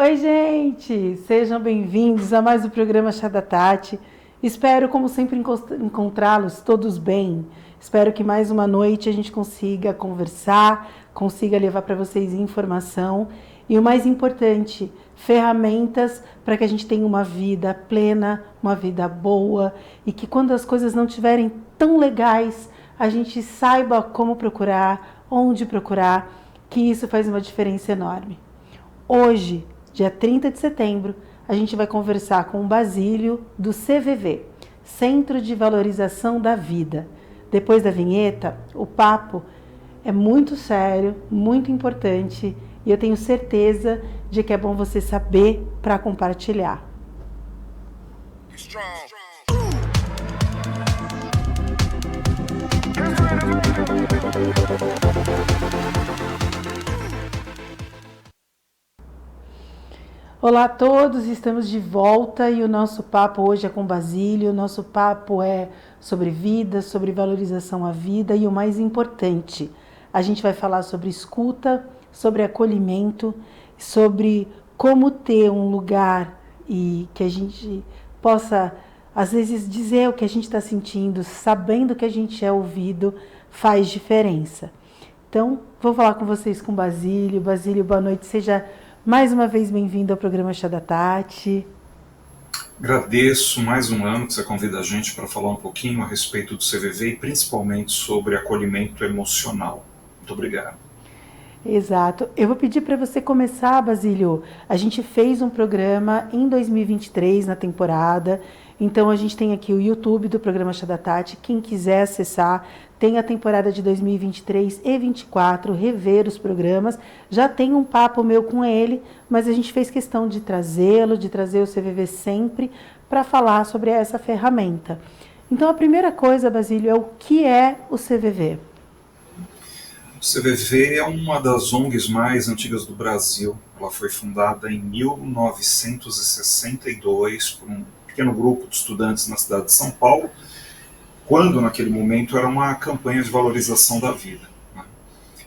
Oi, gente! Sejam bem-vindos a mais um programa Chá da Tati. Espero, como sempre, encontrá-los todos bem. Espero que mais uma noite a gente consiga conversar, consiga levar para vocês informação e, o mais importante, ferramentas para que a gente tenha uma vida plena, uma vida boa e que quando as coisas não estiverem tão legais, a gente saiba como procurar, onde procurar, que isso faz uma diferença enorme. Hoje, dia 30 de setembro, a gente vai conversar com o Basílio do CVV, Centro de Valorização da Vida. Depois da vinheta, o papo é muito sério, muito importante e eu tenho certeza de que é bom você saber para compartilhar. Olá a todos, estamos de volta e o nosso papo hoje é com Basílio. O nosso papo é sobre vida, sobre valorização à vida e o mais importante, a gente vai falar sobre escuta, sobre acolhimento, sobre como ter um lugar e que a gente possa, às vezes, dizer o que a gente está sentindo, sabendo que a gente é ouvido, faz diferença. Então, vou falar com vocês com Basílio. Basílio, boa noite, seja mais uma vez bem-vindo ao programa Chá da Tati. Agradeço mais um ano que você convida a gente para falar um pouquinho a respeito do CVV e principalmente sobre acolhimento emocional. Muito obrigado. Exato. Eu vou pedir para você começar, Basílio. A gente fez um programa em 2023 na temporada, então a gente tem aqui o YouTube do programa Chá da Tati. Quem quiser acessar, tem a temporada de 2023 e 2024, rever os programas. Já tem um papo meu com ele, mas a gente fez questão de trazê-lo, de trazer o CVV sempre para falar sobre essa ferramenta. Então a primeira coisa, Basílio, é o que é o CVV? O CVV é uma das ONGs mais antigas do Brasil. Ela foi fundada em 1962 por um pequeno grupo de estudantes na cidade de São Paulo, quando naquele momento era uma campanha de valorização da vida.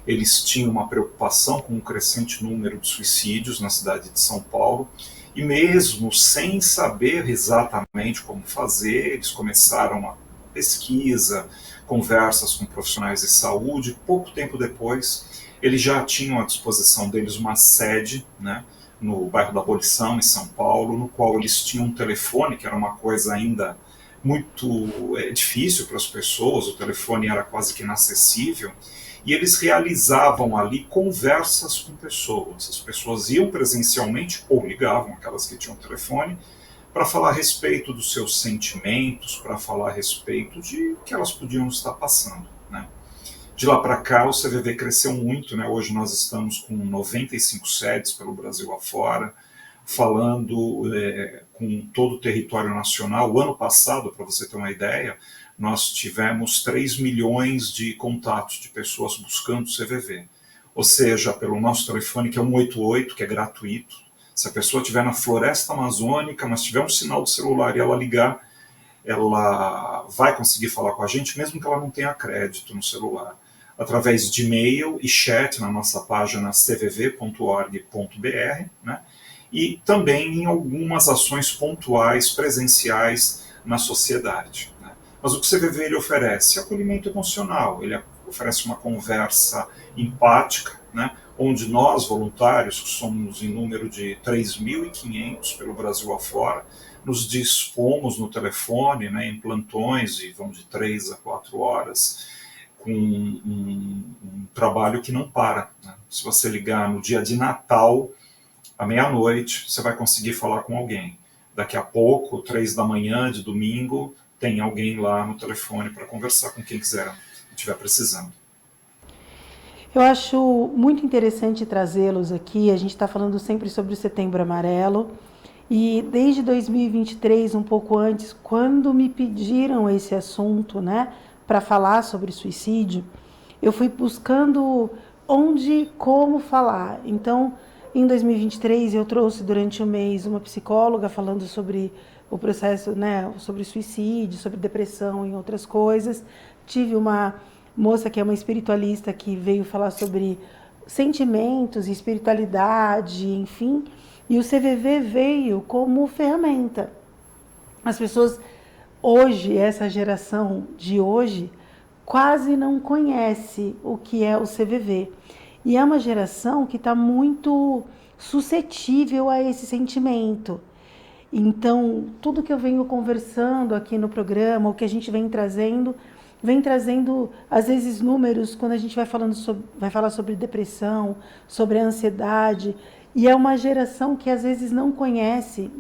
Eles tinham uma preocupação com o crescente número de suicídios na cidade de São Paulo, e mesmo sem saber exatamente como fazer, eles começaram a pesquisa, conversas com profissionais de saúde. Pouco tempo depois, eles já tinham à disposição deles uma sede, né, no bairro da Abolição, em São Paulo, no qual eles tinham um telefone, que era uma coisa ainda muito difícil para as pessoas, o telefone era quase que inacessível, e eles realizavam ali conversas com pessoas. As pessoas iam presencialmente ou ligavam, aquelas que tinham telefone, para falar a respeito dos seus sentimentos, para falar a respeito de o que elas podiam estar passando, né? De lá para cá, o CVV cresceu muito, né? Hoje nós estamos com 95 sedes pelo Brasil afora, falando com todo o território nacional. O ano passado, para você ter uma ideia, nós tivemos 3 milhões de contatos de pessoas buscando o CVV. Ou seja, pelo nosso telefone, que é 188, que é gratuito. Se a pessoa estiver na floresta amazônica, mas tiver um sinal de celular e ela ligar, ela vai conseguir falar com a gente, mesmo que ela não tenha crédito no celular. Através de e-mail e chat na nossa página cvv.org.br, né? E também em algumas ações pontuais, presenciais na sociedade, né? Mas o que o CVV ele oferece? Acolhimento emocional, ele oferece uma conversa empática, né? Onde nós, voluntários, que somos em número de 3.500 pelo Brasil afora, nos dispomos no telefone, né, em plantões, e vão de 3 a 4 horas, com um trabalho que não para, né? Se você ligar no dia de Natal, à meia-noite, você vai conseguir falar com alguém. Daqui a pouco, 3 da manhã de domingo, tem alguém lá no telefone para conversar com quem quiser, estiver precisando. Eu acho muito interessante trazê-los aqui. A gente está falando sempre sobre o Setembro Amarelo. E desde 2023, um pouco antes, quando me pediram esse assunto, né, para falar sobre suicídio, eu fui buscando onde e como falar. Então, em 2023, eu trouxe durante o mês uma psicóloga falando sobre o processo, né, sobre suicídio, sobre depressão e outras coisas. Tive uma moça que é uma espiritualista que veio falar sobre sentimentos e espiritualidade, enfim. E o CVV veio como ferramenta. As pessoas hoje, essa geração de hoje, quase não conhece o que é o CVV. E é uma geração que está muito suscetível a esse sentimento. Então, tudo que eu venho conversando aqui no programa, o que a gente vem trazendo, às vezes, números quando a gente vai falar sobre depressão, sobre ansiedade. E é uma geração que às vezes não conhece,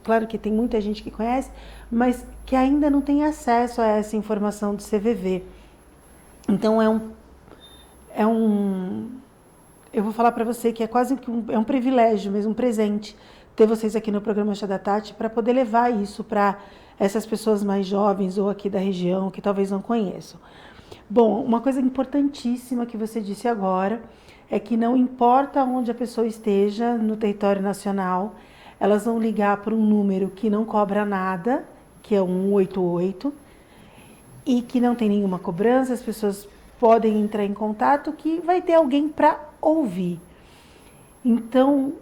claro que tem muita gente que conhece, mas que ainda não tem acesso a essa informação do CVV. Então, eu vou falar para você que é quase que é um privilégio mesmo, um presente, ter vocês aqui no programa Chá da Tati para poder levar isso para essas pessoas mais jovens ou aqui da região que talvez não conheçam. Bom, uma coisa importantíssima que você disse agora é que não importa onde a pessoa esteja no território nacional, elas vão ligar para um número que não cobra nada, que é o 188, e que não tem nenhuma cobrança, as pessoas podem entrar em contato que vai ter alguém para ouvir. Então,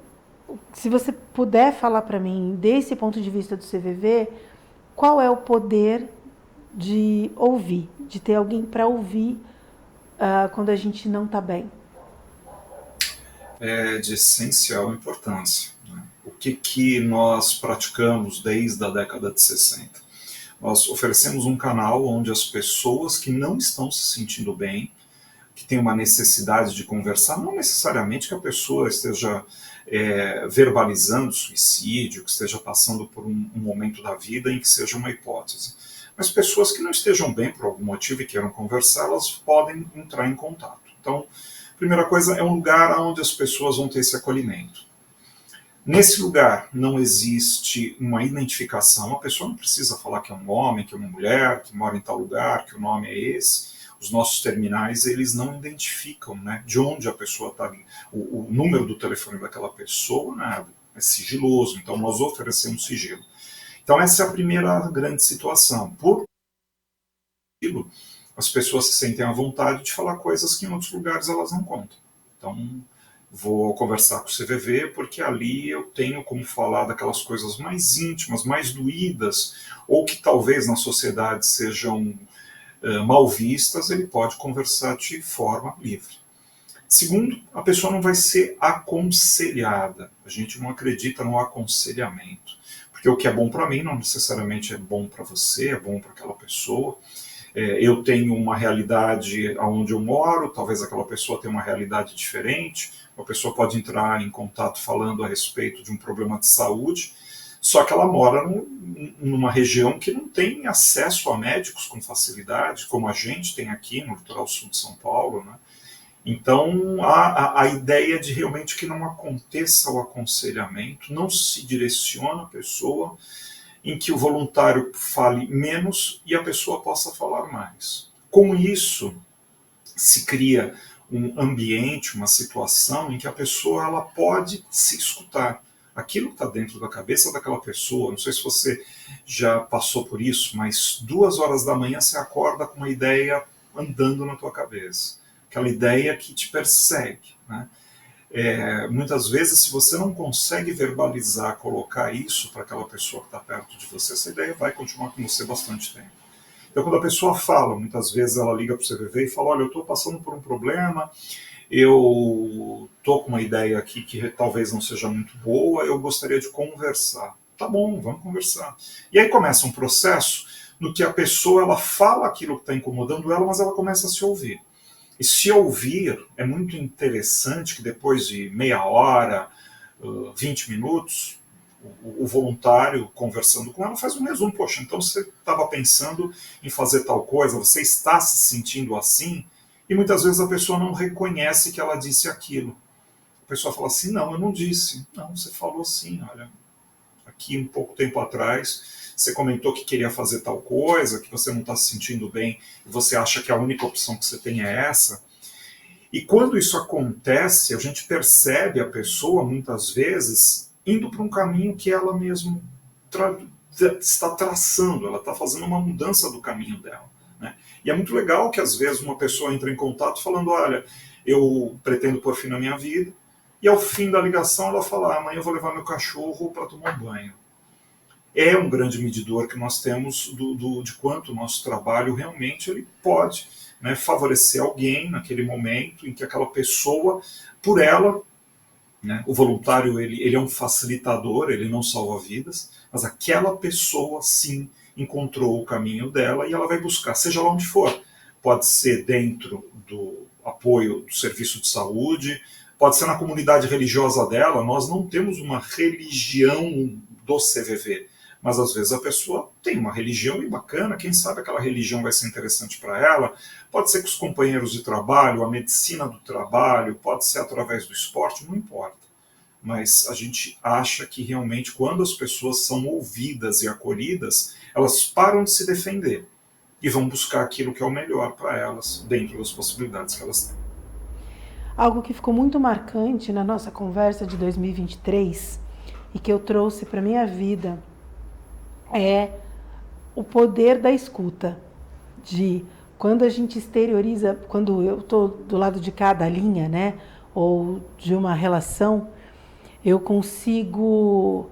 se você puder falar para mim, desse ponto de vista do CVV, qual é o poder de ouvir, de ter alguém para ouvir quando a gente não está bem? É de essencial importância, né? O que nós praticamos desde a década de 60? Nós oferecemos um canal onde as pessoas que não estão se sentindo bem, que têm uma necessidade de conversar, não necessariamente que a pessoa esteja verbalizando suicídio, que esteja passando por um momento da vida em que seja uma hipótese. Mas pessoas que não estejam bem por algum motivo e queiram conversar, elas podem entrar em contato. Então, a primeira coisa é um lugar onde as pessoas vão ter esse acolhimento. Nesse lugar não existe uma identificação, a pessoa não precisa falar que é um homem, que é uma mulher, que mora em tal lugar, que o nome é esse. Os nossos terminais, eles não identificam, né, de onde a pessoa está. O número do telefone daquela pessoa, né, é sigiloso, então nós oferecemos sigilo. Então essa é a primeira grande situação. Por sigilo, as pessoas se sentem à vontade de falar coisas que em outros lugares elas não contam. Então, vou conversar com o CVV, porque ali eu tenho como falar daquelas coisas mais íntimas, mais doídas, ou que talvez na sociedade sejam mal vistas, ele pode conversar de forma livre. Segundo, a pessoa não vai ser aconselhada. A gente não acredita no aconselhamento. Porque o que é bom para mim não necessariamente é bom para você, é bom para aquela pessoa. Eu tenho uma realidade onde eu moro, talvez aquela pessoa tenha uma realidade diferente. A pessoa pode entrar em contato falando a respeito de um problema de saúde, só que ela mora numa região que não tem acesso a médicos com facilidade, como a gente tem aqui no litoral sul de São Paulo, né? Então, a ideia de realmente que não aconteça o aconselhamento, não se direciona a pessoa, em que o voluntário fale menos e a pessoa possa falar mais. Com isso, se cria um ambiente, uma situação em que a pessoa ela pode se escutar. Aquilo que está dentro da cabeça daquela pessoa, não sei se você já passou por isso, mas 2 horas da manhã você acorda com uma ideia andando na tua cabeça. Aquela ideia que te persegue, né? Muitas vezes, se você não consegue verbalizar, colocar isso para aquela pessoa que está perto de você, essa ideia vai continuar com você bastante tempo. Então, quando a pessoa fala, muitas vezes ela liga para o CVV e fala, olha, eu estou passando por um problema, eu estou com uma ideia aqui que talvez não seja muito boa, eu gostaria de conversar. Tá bom, vamos conversar. E aí começa um processo no que a pessoa ela fala aquilo que está incomodando ela, mas ela começa a se ouvir. E se ouvir, é muito interessante que depois de meia hora, 20 minutos, o voluntário conversando com ela faz um resumo. Poxa, então você estava pensando em fazer tal coisa, você está se sentindo assim, e muitas vezes a pessoa não reconhece que ela disse aquilo. A pessoa fala assim, não, eu não disse. Não, você falou sim, olha, aqui um pouco tempo atrás você comentou que queria fazer tal coisa, que você não está se sentindo bem, e você acha que a única opção que você tem é essa. E quando isso acontece, a gente percebe a pessoa, muitas vezes, indo para um caminho que ela mesma está traçando, ela está fazendo uma mudança do caminho dela, né? E é muito legal que, às vezes, uma pessoa entra em contato falando, olha, eu pretendo pôr fim na minha vida, e ao fim da ligação ela fala, amanhã eu vou levar meu cachorro para tomar um banho. É um grande medidor que nós temos de quanto o nosso trabalho realmente ele pode, né, favorecer alguém naquele momento em que aquela pessoa, por ela, né, o voluntário ele é um facilitador, ele não salva vidas, mas aquela pessoa sim encontrou o caminho dela e ela vai buscar, seja lá onde for. Pode ser dentro do apoio do serviço de saúde, pode ser na comunidade religiosa dela. Nós não temos uma religião do CVV, mas às vezes a pessoa tem uma religião bem bacana, quem sabe aquela religião vai ser interessante para ela, pode ser com os companheiros de trabalho, a medicina do trabalho, pode ser através do esporte, não importa. Mas a gente acha que realmente quando as pessoas são ouvidas e acolhidas, elas param de se defender e vão buscar aquilo que é o melhor para elas, dentro das possibilidades que elas têm. Algo que ficou muito marcante na nossa conversa de 2023 e que eu trouxe para minha vida é o poder da escuta, de quando a gente exterioriza, quando eu estou do lado de cá da linha, né, ou de uma relação, eu consigo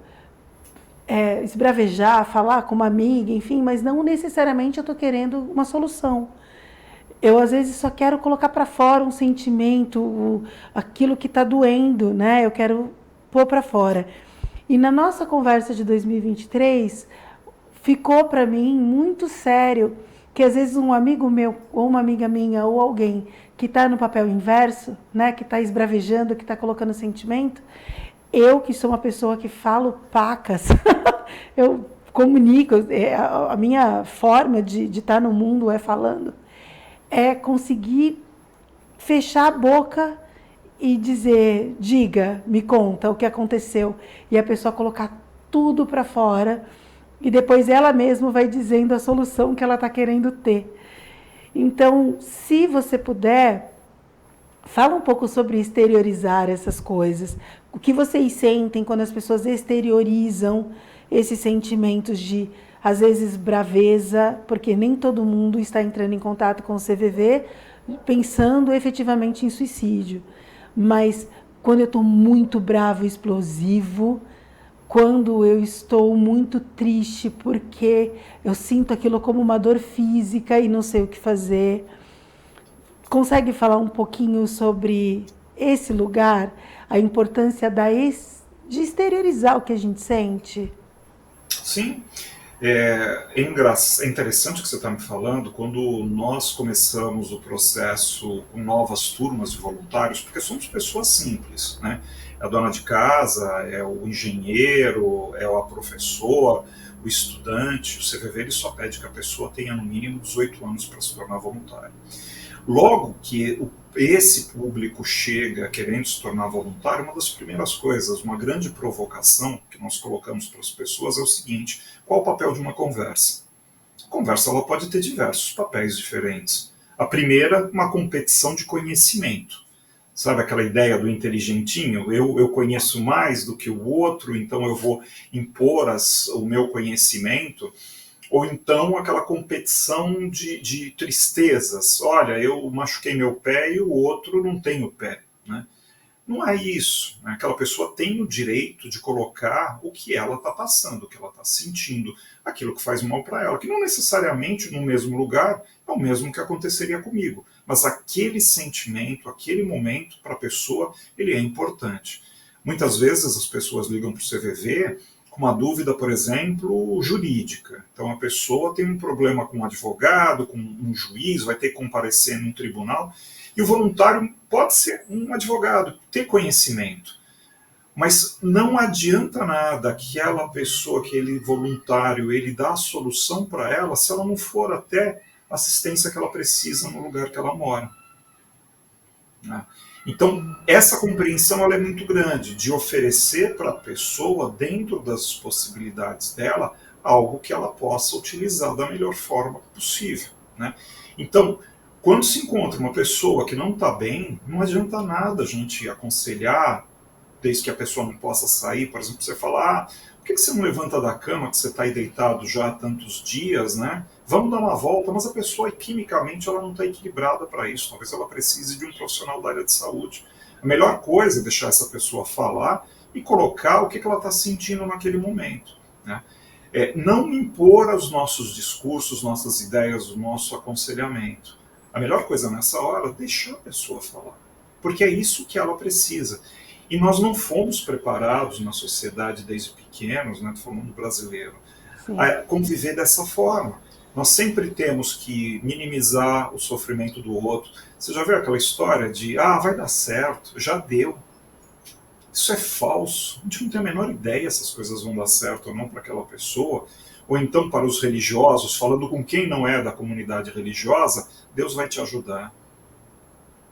esbravejar, falar com uma amiga, enfim, mas não necessariamente eu estou querendo uma solução. Eu, às vezes, só quero colocar para fora um sentimento, aquilo que está doendo, né? Eu quero pôr para fora. E na nossa conversa de 2023, ficou para mim muito sério que, às vezes, um amigo meu, ou uma amiga minha, ou alguém que está no papel inverso, né? Que está esbravejando, que está colocando sentimento, eu, que sou uma pessoa que falo pacas, eu comunico, a minha forma de estar no mundo é falando, é conseguir fechar a boca e dizer, diga, me conta o que aconteceu, e a pessoa colocar tudo para fora, e depois ela mesma vai dizendo a solução que ela está querendo ter. Então, se você puder, fala um pouco sobre exteriorizar essas coisas. O que vocês sentem quando as pessoas exteriorizam esses sentimentos de, às vezes, braveza, porque nem todo mundo está entrando em contato com o CVV pensando efetivamente em suicídio. Mas quando eu estou muito bravo, explosivo, quando eu estou muito triste porque eu sinto aquilo como uma dor física e não sei o que fazer. Consegue falar um pouquinho sobre esse lugar, a importância de exteriorizar o que a gente sente? Sim, é interessante o que você está me falando. Quando nós começamos o processo com novas turmas de voluntários, porque somos pessoas simples, né? É a dona de casa, é o engenheiro, é a professora, o estudante. O CVV ele só pede que a pessoa tenha no mínimo 18 anos para se tornar voluntário. Logo que esse público chega querendo se tornar voluntário, uma das primeiras coisas, uma grande provocação que nós colocamos para as pessoas é o seguinte: qual o papel de uma conversa? A conversa ela pode ter diversos papéis diferentes. A primeira, uma competição de conhecimento. Sabe aquela ideia do inteligentinho? Eu conheço mais do que o outro, então eu vou impor o meu conhecimento. Ou então aquela competição de tristezas. Olha, eu machuquei meu pé e o outro não tem o pé. Né? Não é isso. Né? Aquela pessoa tem o direito de colocar o que ela está passando, o que ela está sentindo, aquilo que faz mal para ela, que não necessariamente no mesmo lugar é o mesmo que aconteceria comigo. Mas aquele sentimento, aquele momento para a pessoa, ele é importante. Muitas vezes as pessoas ligam para o CVV uma dúvida, por exemplo, jurídica. Então a pessoa tem um problema com um advogado, com um juiz, vai ter que comparecer num tribunal, e o voluntário pode ser um advogado, ter conhecimento. Mas não adianta nada aquela pessoa, aquele voluntário, ele dá a solução para ela se ela não for até a assistência que ela precisa no lugar que ela mora. Né? Então, essa compreensão ela é muito grande, de oferecer para a pessoa, dentro das possibilidades dela, algo que ela possa utilizar da melhor forma possível. Né? Então, quando se encontra uma pessoa que não está bem, não adianta nada a gente aconselhar, desde que a pessoa não possa sair. Por exemplo, você fala, por que você não levanta da cama, que você está aí deitado já há tantos dias, né? Vamos dar uma volta, mas a pessoa, quimicamente, ela não está equilibrada para isso. Talvez ela precise de um profissional da área de saúde A melhor coisa é deixar essa pessoa falar e colocar o que ela está sentindo naquele momento, né? Não impor os nossos discursos, nossas ideias, o nosso aconselhamento. A melhor coisa nessa hora é deixar a pessoa falar, porque é isso que ela precisa. E nós não fomos preparados na sociedade desde pequenos, né, falando do brasileiro, a conviver dessa forma. Nós sempre temos que minimizar o sofrimento do outro. Você já viu aquela história de, vai dar certo, já deu. Isso é falso. A gente não tem a menor ideia se as coisas vão dar certo ou não para aquela pessoa. Ou então para os religiosos, falando com quem não é da comunidade religiosa, Deus vai te ajudar.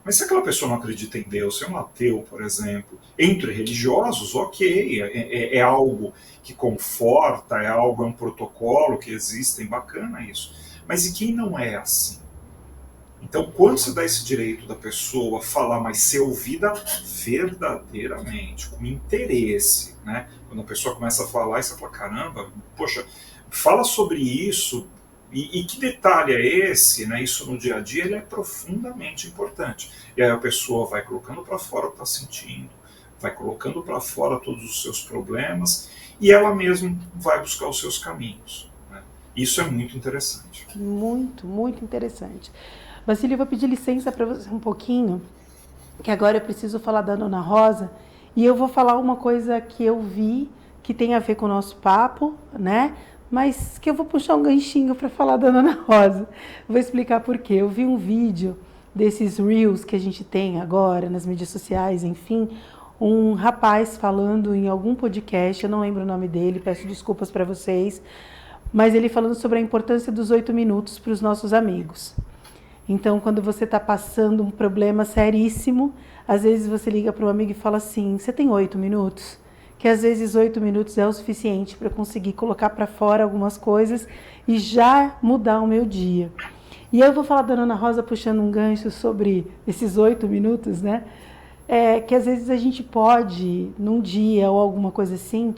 Mas se aquela pessoa não acredita em Deus, se é um ateu, por exemplo, entre religiosos, ok, é algo que conforta, é um protocolo que existe, bacana isso. Mas e quem não é assim? Então, quando você dá esse direito da pessoa falar, mas ser ouvida verdadeiramente, com interesse, né? Quando a pessoa começa a falar, e você fala, caramba, poxa, fala sobre isso, e que detalhe é esse, né? Isso no dia a dia ele é profundamente importante. E aí a pessoa vai colocando para fora o que está sentindo, vai colocando para fora todos os seus problemas, e ela mesma vai buscar os seus caminhos, né? Isso é muito interessante. Muito, muito interessante. Basílio, eu vou pedir licença para você um pouquinho, que agora eu preciso falar da Nona Rosa, e eu vou falar uma coisa que eu vi, que tem a ver com o nosso papo, né? Mas que eu vou puxar um ganchinho para falar da Nona Rosa. Vou explicar por quê. Eu vi um vídeo desses Reels que a gente tem agora nas mídias sociais, enfim, um rapaz falando em algum podcast, eu não lembro o nome dele, peço desculpas para vocês, mas ele falando sobre a importância dos 8 minutos para os nossos amigos. Então, quando você está passando um problema seríssimo, às vezes você liga para um amigo e fala assim, você tem 8 minutos? Que às vezes 8 minutos é o suficiente para conseguir colocar para fora algumas coisas e já mudar o meu dia. E eu vou falar da Nona Rosa puxando um gancho sobre esses 8 minutos, né? Que às vezes a gente pode, num dia ou alguma coisa assim,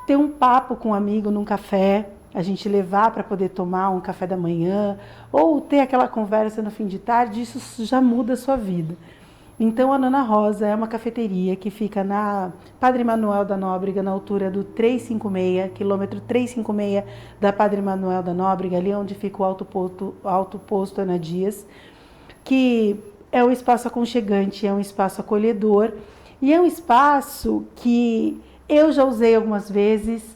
ter um papo com um amigo num café, a gente levar para poder tomar um café da manhã, ou ter aquela conversa no fim de tarde, isso já muda a sua vida. Então, a Nona Rosa é uma cafeteria que fica na Padre Manuel da Nóbrega, na altura do 356, quilômetro 356 da Padre Manuel da Nóbrega, ali onde fica o Alto Posto Ana Dias, que é um espaço aconchegante, é um espaço acolhedor, e é um espaço que eu já usei algumas vezes,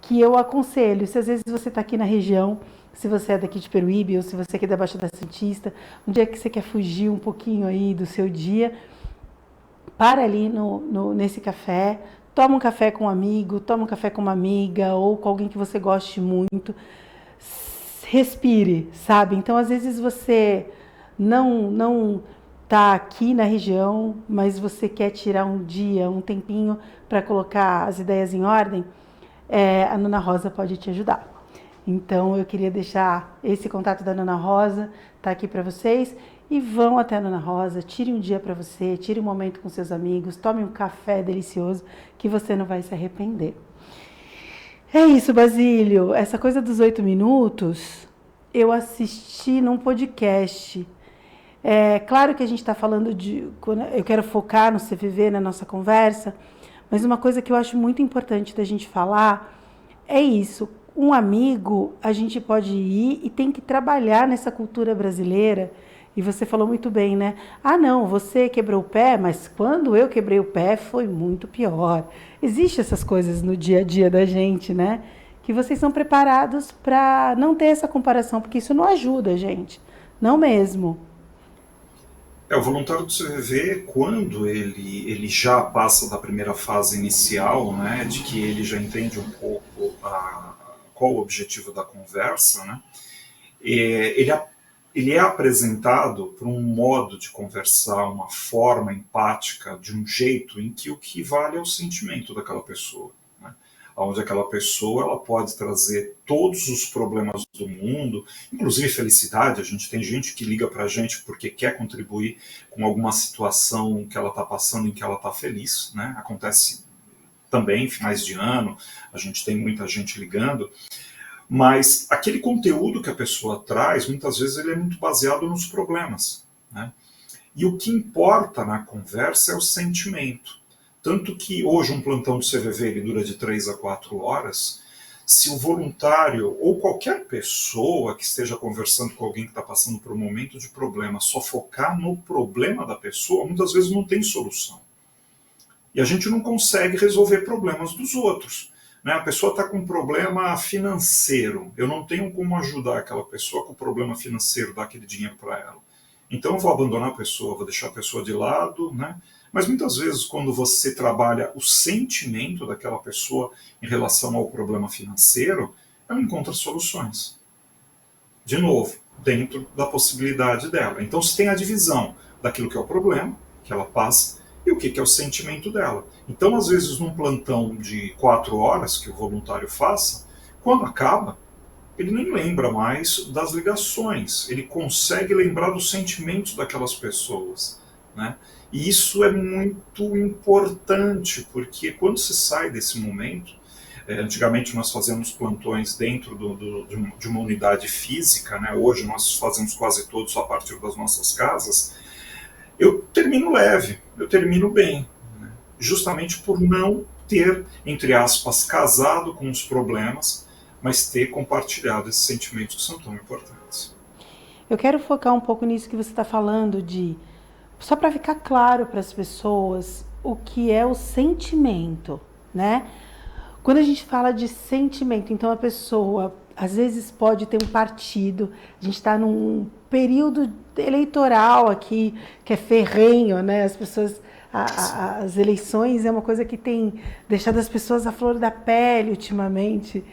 que eu aconselho, se às vezes você está aqui na região, se você é daqui de Peruíbe ou se você é aqui da Baixada Santista, um dia que você quer fugir um pouquinho aí do seu dia, para ali nesse café, toma um café com um amigo, toma um café com uma amiga ou com alguém que você goste muito, respire, sabe? Então, às vezes você não tá aqui na região, mas você quer tirar um dia, um tempinho para colocar as ideias em ordem, a Nona Rosa pode te ajudar. Então, eu queria deixar esse contato da Nona Rosa, tá aqui para vocês, e vão até a Nona Rosa, tire um dia para você, tire um momento com seus amigos, tome um café delicioso, que você não vai se arrepender. É isso, Basílio. Essa coisa dos 8 minutos, eu assisti num podcast. Claro que a gente está falando eu quero focar no CVV, na nossa conversa, mas uma coisa que eu acho muito importante da gente falar é isso. Um amigo, a gente pode ir e tem que trabalhar nessa cultura brasileira. E você falou muito bem, né? Não, você quebrou o pé, mas quando eu quebrei o pé foi muito pior. Existem essas coisas no dia a dia da gente, né? Que vocês são preparados para não ter essa comparação, porque isso não ajuda a gente. Não mesmo. O voluntário do CVV, quando ele já passa da primeira fase inicial, né, de que ele já entende um pouco qual o objetivo da conversa, né, ele é apresentado por um modo de conversar, uma forma empática, de um jeito em que o que vale é o sentimento daquela pessoa, né, onde aquela pessoa ela pode trazer todos os problemas do mundo, inclusive felicidade. A gente tem gente que liga para a gente porque quer contribuir com alguma situação que ela está passando em que ela está feliz, né? Acontece também em finais de ano, a gente tem muita gente ligando, mas aquele conteúdo que a pessoa traz, muitas vezes ele é muito baseado nos problemas, né? E o que importa na conversa é o sentimento. Tanto que hoje um plantão do CVV ele dura de 3 a 4 horas. Se o voluntário ou qualquer pessoa que esteja conversando com alguém que está passando por um momento de problema só focar no problema da pessoa, muitas vezes não tem solução. E a gente não consegue resolver problemas dos outros. Né? A pessoa está com um problema financeiro, eu não tenho como ajudar aquela pessoa com o problema financeiro, dar aquele dinheiro para ela. Então eu vou abandonar a pessoa, vou deixar a pessoa de lado, né? Mas muitas vezes quando você trabalha o sentimento daquela pessoa em relação ao problema financeiro, ela encontra soluções. De novo, dentro da possibilidade dela. Então se tem a divisão daquilo que é o problema, que ela passa, e o que é o sentimento dela. Então às vezes num plantão de 4 horas que o voluntário faça, quando acaba, ele nem lembra mais das ligações, ele consegue lembrar dos sentimentos daquelas pessoas, né? E isso é muito importante, porque quando se sai desse momento, antigamente nós fazíamos plantões dentro de uma unidade física, né? Hoje nós fazemos quase todos a partir das nossas casas, eu termino leve, eu termino bem, né? Justamente por não ter, entre aspas, casado com os problemas, mas ter compartilhado esses sentimentos que são tão importantes. Eu quero focar um pouco nisso que você está falando só para ficar claro para as pessoas o que é o sentimento, né? Quando a gente fala de sentimento, então a pessoa às vezes pode ter um partido, a gente está num período eleitoral aqui que é ferrenho, né? As pessoas, as eleições é uma coisa que tem deixado as pessoas à flor da pele ultimamente.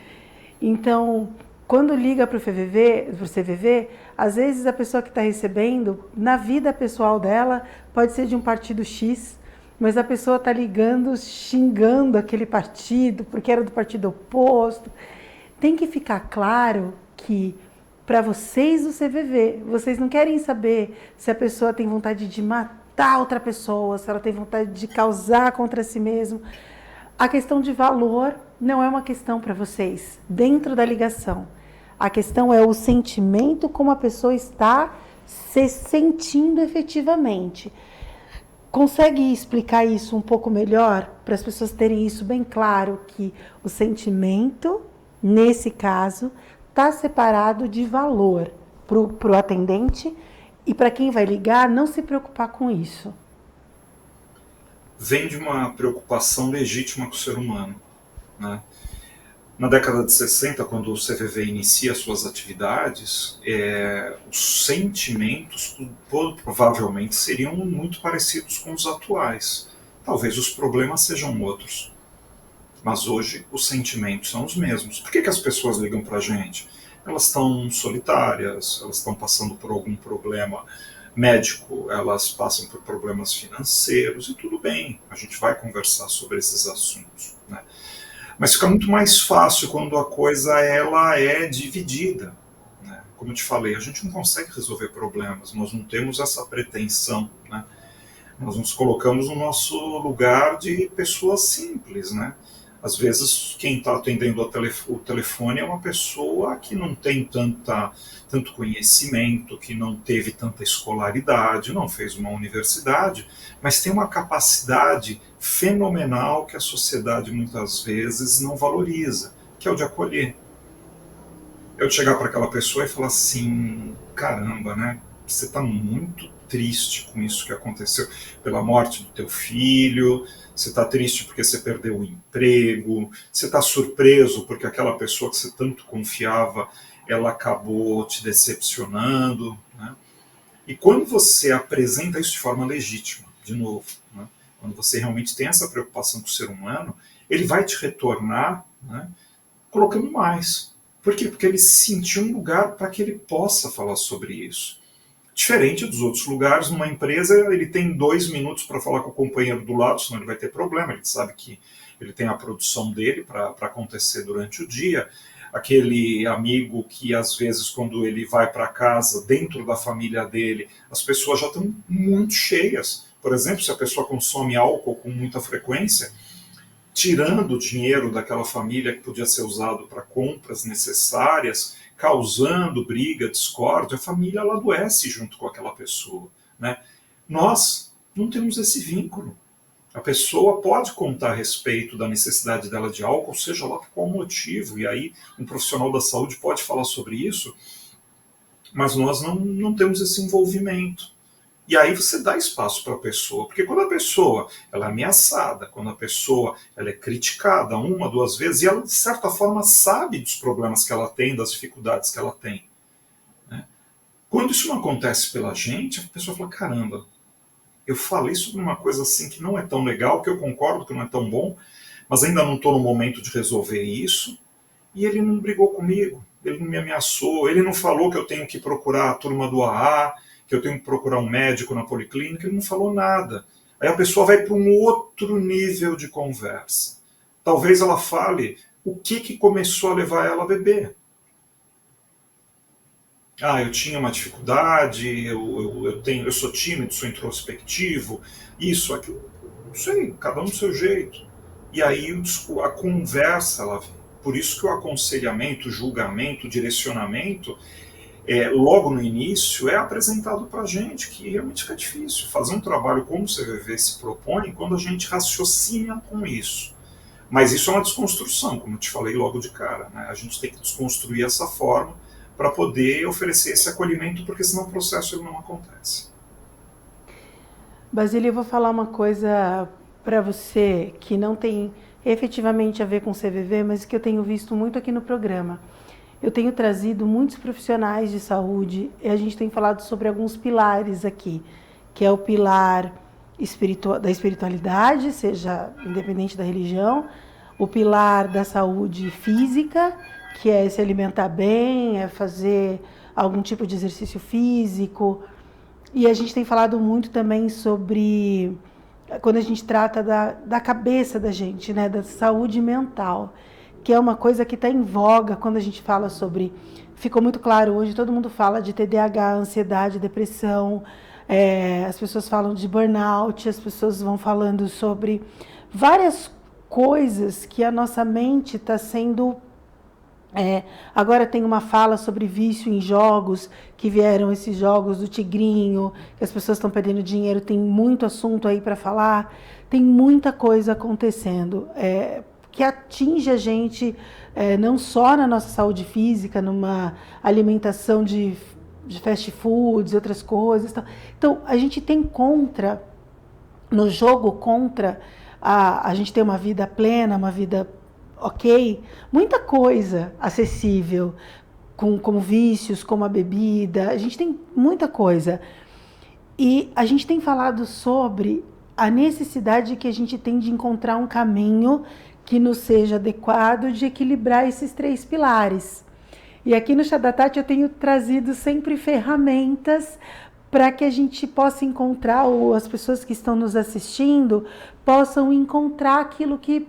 Então, quando liga para o CVV, às vezes a pessoa que está recebendo, na vida pessoal dela, pode ser de um partido X, mas a pessoa está ligando, xingando aquele partido, porque era do partido oposto. Tem que ficar claro que, para vocês do CVV, vocês não querem saber se a pessoa tem vontade de matar outra pessoa, se ela tem vontade de causar contra si mesma. A questão de valor não é uma questão para vocês, dentro da ligação. A questão é o sentimento, como a pessoa está se sentindo efetivamente. Consegue explicar isso um pouco melhor, para as pessoas terem isso bem claro, que o sentimento, nesse caso, está separado de valor para o atendente e para quem vai ligar não se preocupar com isso. Vem de uma preocupação legítima com o ser humano, né? Na década de 60, quando o CVV inicia suas atividades, os sentimentos provavelmente seriam muito parecidos com os atuais. Talvez os problemas sejam outros, mas hoje os sentimentos são os mesmos. Por que as pessoas ligam para a gente? Elas estão solitárias, elas estão passando por algum problema médico, elas passam por problemas financeiros, e tudo bem, a gente vai conversar sobre esses assuntos, né? Mas fica muito mais fácil quando a coisa ela é dividida, né? Como eu te falei, a gente não consegue resolver problemas, nós não temos essa pretensão, né? Nós nos colocamos no nosso lugar de pessoas simples, né? Às vezes quem está atendendo o telefone é uma pessoa que não tem tanto conhecimento, que não teve tanta escolaridade, não fez uma universidade, mas tem uma capacidade fenomenal que a sociedade muitas vezes não valoriza, que é o de acolher. Eu chegar para aquela pessoa e falar assim, caramba, né? Você está muito triste com isso que aconteceu, pela morte do teu filho, você está triste porque você perdeu o emprego, você está surpreso porque aquela pessoa que você tanto confiava, ela acabou te decepcionando, né? E quando você apresenta isso de forma legítima, de novo, né? Quando você realmente tem essa preocupação com o ser humano, ele vai te retornar, né, colocando mais. Por quê? Porque ele sentiu um lugar para que ele possa falar sobre isso. Diferente dos outros lugares, numa empresa ele tem 2 minutos para falar com o companheiro do lado, senão ele vai ter problema, ele sabe que ele tem a produção dele para acontecer durante o dia. Aquele amigo que às vezes quando ele vai para casa, dentro da família dele, as pessoas já estão muito cheias. Por exemplo, se a pessoa consome álcool com muita frequência, tirando o dinheiro daquela família que podia ser usado para compras necessárias, causando briga, discórdia, a família ela adoece junto com aquela pessoa, né? Nós não temos esse vínculo. A pessoa pode contar a respeito da necessidade dela de álcool, seja lá por qual motivo, e aí um profissional da saúde pode falar sobre isso, mas nós não temos esse envolvimento. E aí você dá espaço para a pessoa, porque quando a pessoa ela é ameaçada, quando a pessoa ela é criticada uma, duas vezes, e ela de certa forma sabe dos problemas que ela tem, das dificuldades que ela tem, né? Quando isso não acontece pela gente, a pessoa fala, caramba, eu falei sobre uma coisa assim que não é tão legal, que eu concordo que não é tão bom, mas ainda não estou no momento de resolver isso, e ele não brigou comigo, ele não me ameaçou, ele não falou que eu tenho que procurar a turma do AA, que eu tenho que procurar um médico na policlínica, ele não falou nada. Aí a pessoa vai para um outro nível de conversa. Talvez ela fale o que começou a levar ela a beber. Ah, eu tinha uma dificuldade, eu sou tímido, sou introspectivo, isso, aquilo, não sei, cada um do seu jeito. E aí a conversa, ela vem. Por isso que o aconselhamento, o julgamento, o direcionamento, logo no início, é apresentado para a gente, que realmente fica difícil. Fazer um trabalho como o CVV se propõe quando a gente raciocina com isso. Mas isso é uma desconstrução, como eu te falei logo de cara, né? A gente tem que desconstruir essa forma para poder oferecer esse acolhimento, porque senão o processo ele não acontece. Basílio, eu vou falar uma coisa para você que não tem efetivamente a ver com CVV, mas que eu tenho visto muito aqui no programa. Eu tenho trazido muitos profissionais de saúde e a gente tem falado sobre alguns pilares aqui, que é o pilar da espiritualidade, seja independente da religião, o pilar da saúde física, que é se alimentar bem, é fazer algum tipo de exercício físico. E a gente tem falado muito também sobre, quando a gente trata da cabeça da gente, né, da saúde mental, que é uma coisa que está em voga quando a gente fala sobre... Ficou muito claro hoje, todo mundo fala de TDAH, ansiedade, depressão, as pessoas falam de burnout, as pessoas vão falando sobre várias coisas que a nossa mente está sendo... agora tem uma fala sobre vício em jogos, que vieram esses jogos do tigrinho, que as pessoas estão perdendo dinheiro, tem muito assunto aí para falar, tem muita coisa acontecendo, que atinge a gente não só na nossa saúde física, numa alimentação de fast foods e outras coisas. Então, a gente tem no jogo contra a gente ter uma vida plena, uma vida ok, muita coisa acessível, como vícios, como a bebida, a gente tem muita coisa. E a gente tem falado sobre a necessidade que a gente tem de encontrar um caminho que nos seja adequado de equilibrar esses 3 pilares. E aqui no Chá da Tati eu tenho trazido sempre ferramentas para que a gente possa encontrar, ou as pessoas que estão nos assistindo possam encontrar aquilo que,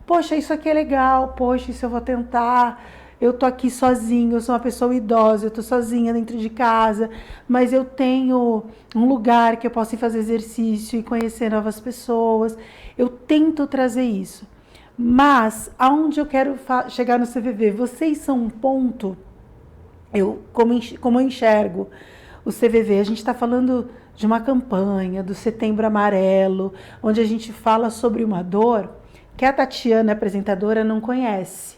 poxa, isso aqui é legal, poxa, isso eu vou tentar, eu tô aqui sozinho, eu sou uma pessoa idosa, eu tô sozinha dentro de casa, mas eu tenho um lugar que eu possa ir fazer exercício e conhecer novas pessoas. Eu tento trazer isso. Mas, aonde eu quero chegar no CVV? Vocês são um ponto, como eu enxergo o CVV, a gente está falando de uma campanha, do Setembro Amarelo, onde a gente fala sobre uma dor que a Tatiana, apresentadora, não conhece.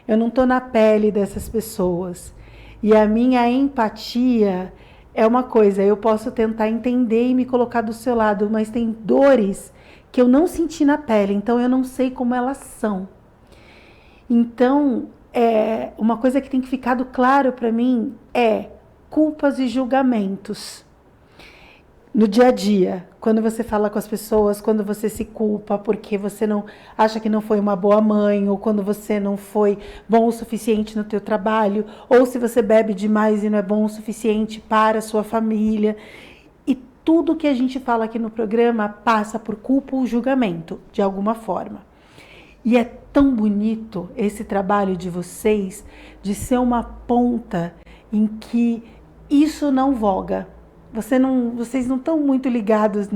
Eu não estou na pele dessas pessoas. E a minha empatia é uma coisa, eu posso tentar entender e me colocar do seu lado, mas tem dores que eu não senti na pele, então eu não sei como elas são. Então, uma coisa que tem ficado claro para mim é culpas e julgamentos. No dia a dia, quando você fala com as pessoas, quando você se culpa porque você não acha que não foi uma boa mãe, ou quando você não foi bom o suficiente no teu trabalho, ou se você bebe demais e não é bom o suficiente para a sua família. E tudo que a gente fala aqui no programa passa por culpa ou julgamento, de alguma forma. E é tão bonito esse trabalho de vocês, de ser uma ponta em que isso não voga. Vocês não estão muito ligados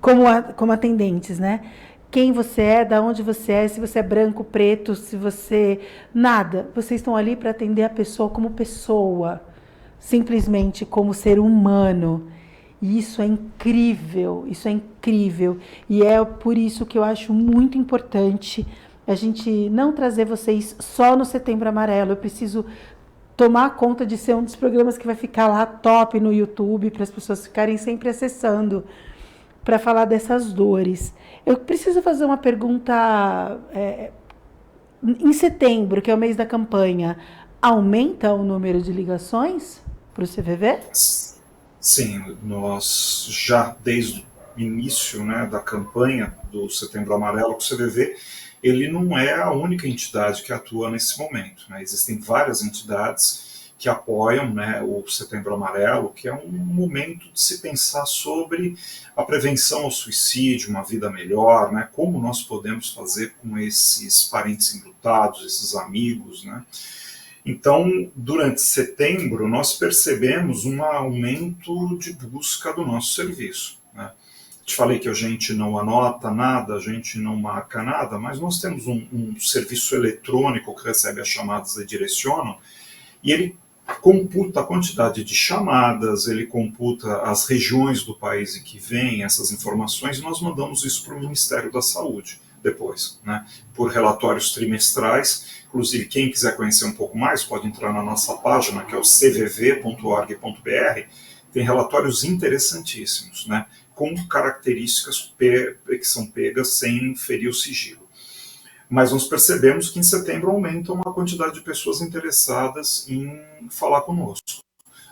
como atendentes, né? Quem você é, de onde você é, se você é branco, preto, se você... Nada. Vocês estão ali para atender a pessoa como pessoa, simplesmente como ser humano. E isso é incrível, isso é incrível. E é por isso que eu acho muito importante a gente não trazer vocês só no Setembro Amarelo. Eu preciso tomar conta de ser um dos programas que vai ficar lá top no YouTube, para as pessoas ficarem sempre acessando, para falar dessas dores. Eu preciso fazer uma pergunta. Em setembro, que é o mês da campanha, aumenta o número de ligações para o CVV? Sim, nós já desde o início, né, da campanha do Setembro Amarelo com o CVV, ele não é a única entidade que atua nesse momento, né? Existem várias entidades que apoiam, né, o Setembro Amarelo, que é um momento de se pensar sobre a prevenção ao suicídio, uma vida melhor, né, como nós podemos fazer com esses parentes enlutados, esses amigos, né? Então, durante setembro, nós percebemos um aumento de busca do nosso serviço, né? Te falei que a gente não anota nada, a gente não marca nada, mas nós temos um serviço eletrônico que recebe as chamadas e direcionam, e ele computa a quantidade de chamadas, ele computa as regiões do país em que vêm essas informações, e nós mandamos isso para o Ministério da Saúde depois, né, por relatórios trimestrais. Inclusive, quem quiser conhecer um pouco mais, pode entrar na nossa página, que é o cvv.org.br, tem relatórios interessantíssimos, né, com características que são pegas sem ferir o sigilo. Mas nós percebemos que em setembro aumenta uma quantidade de pessoas interessadas em falar conosco.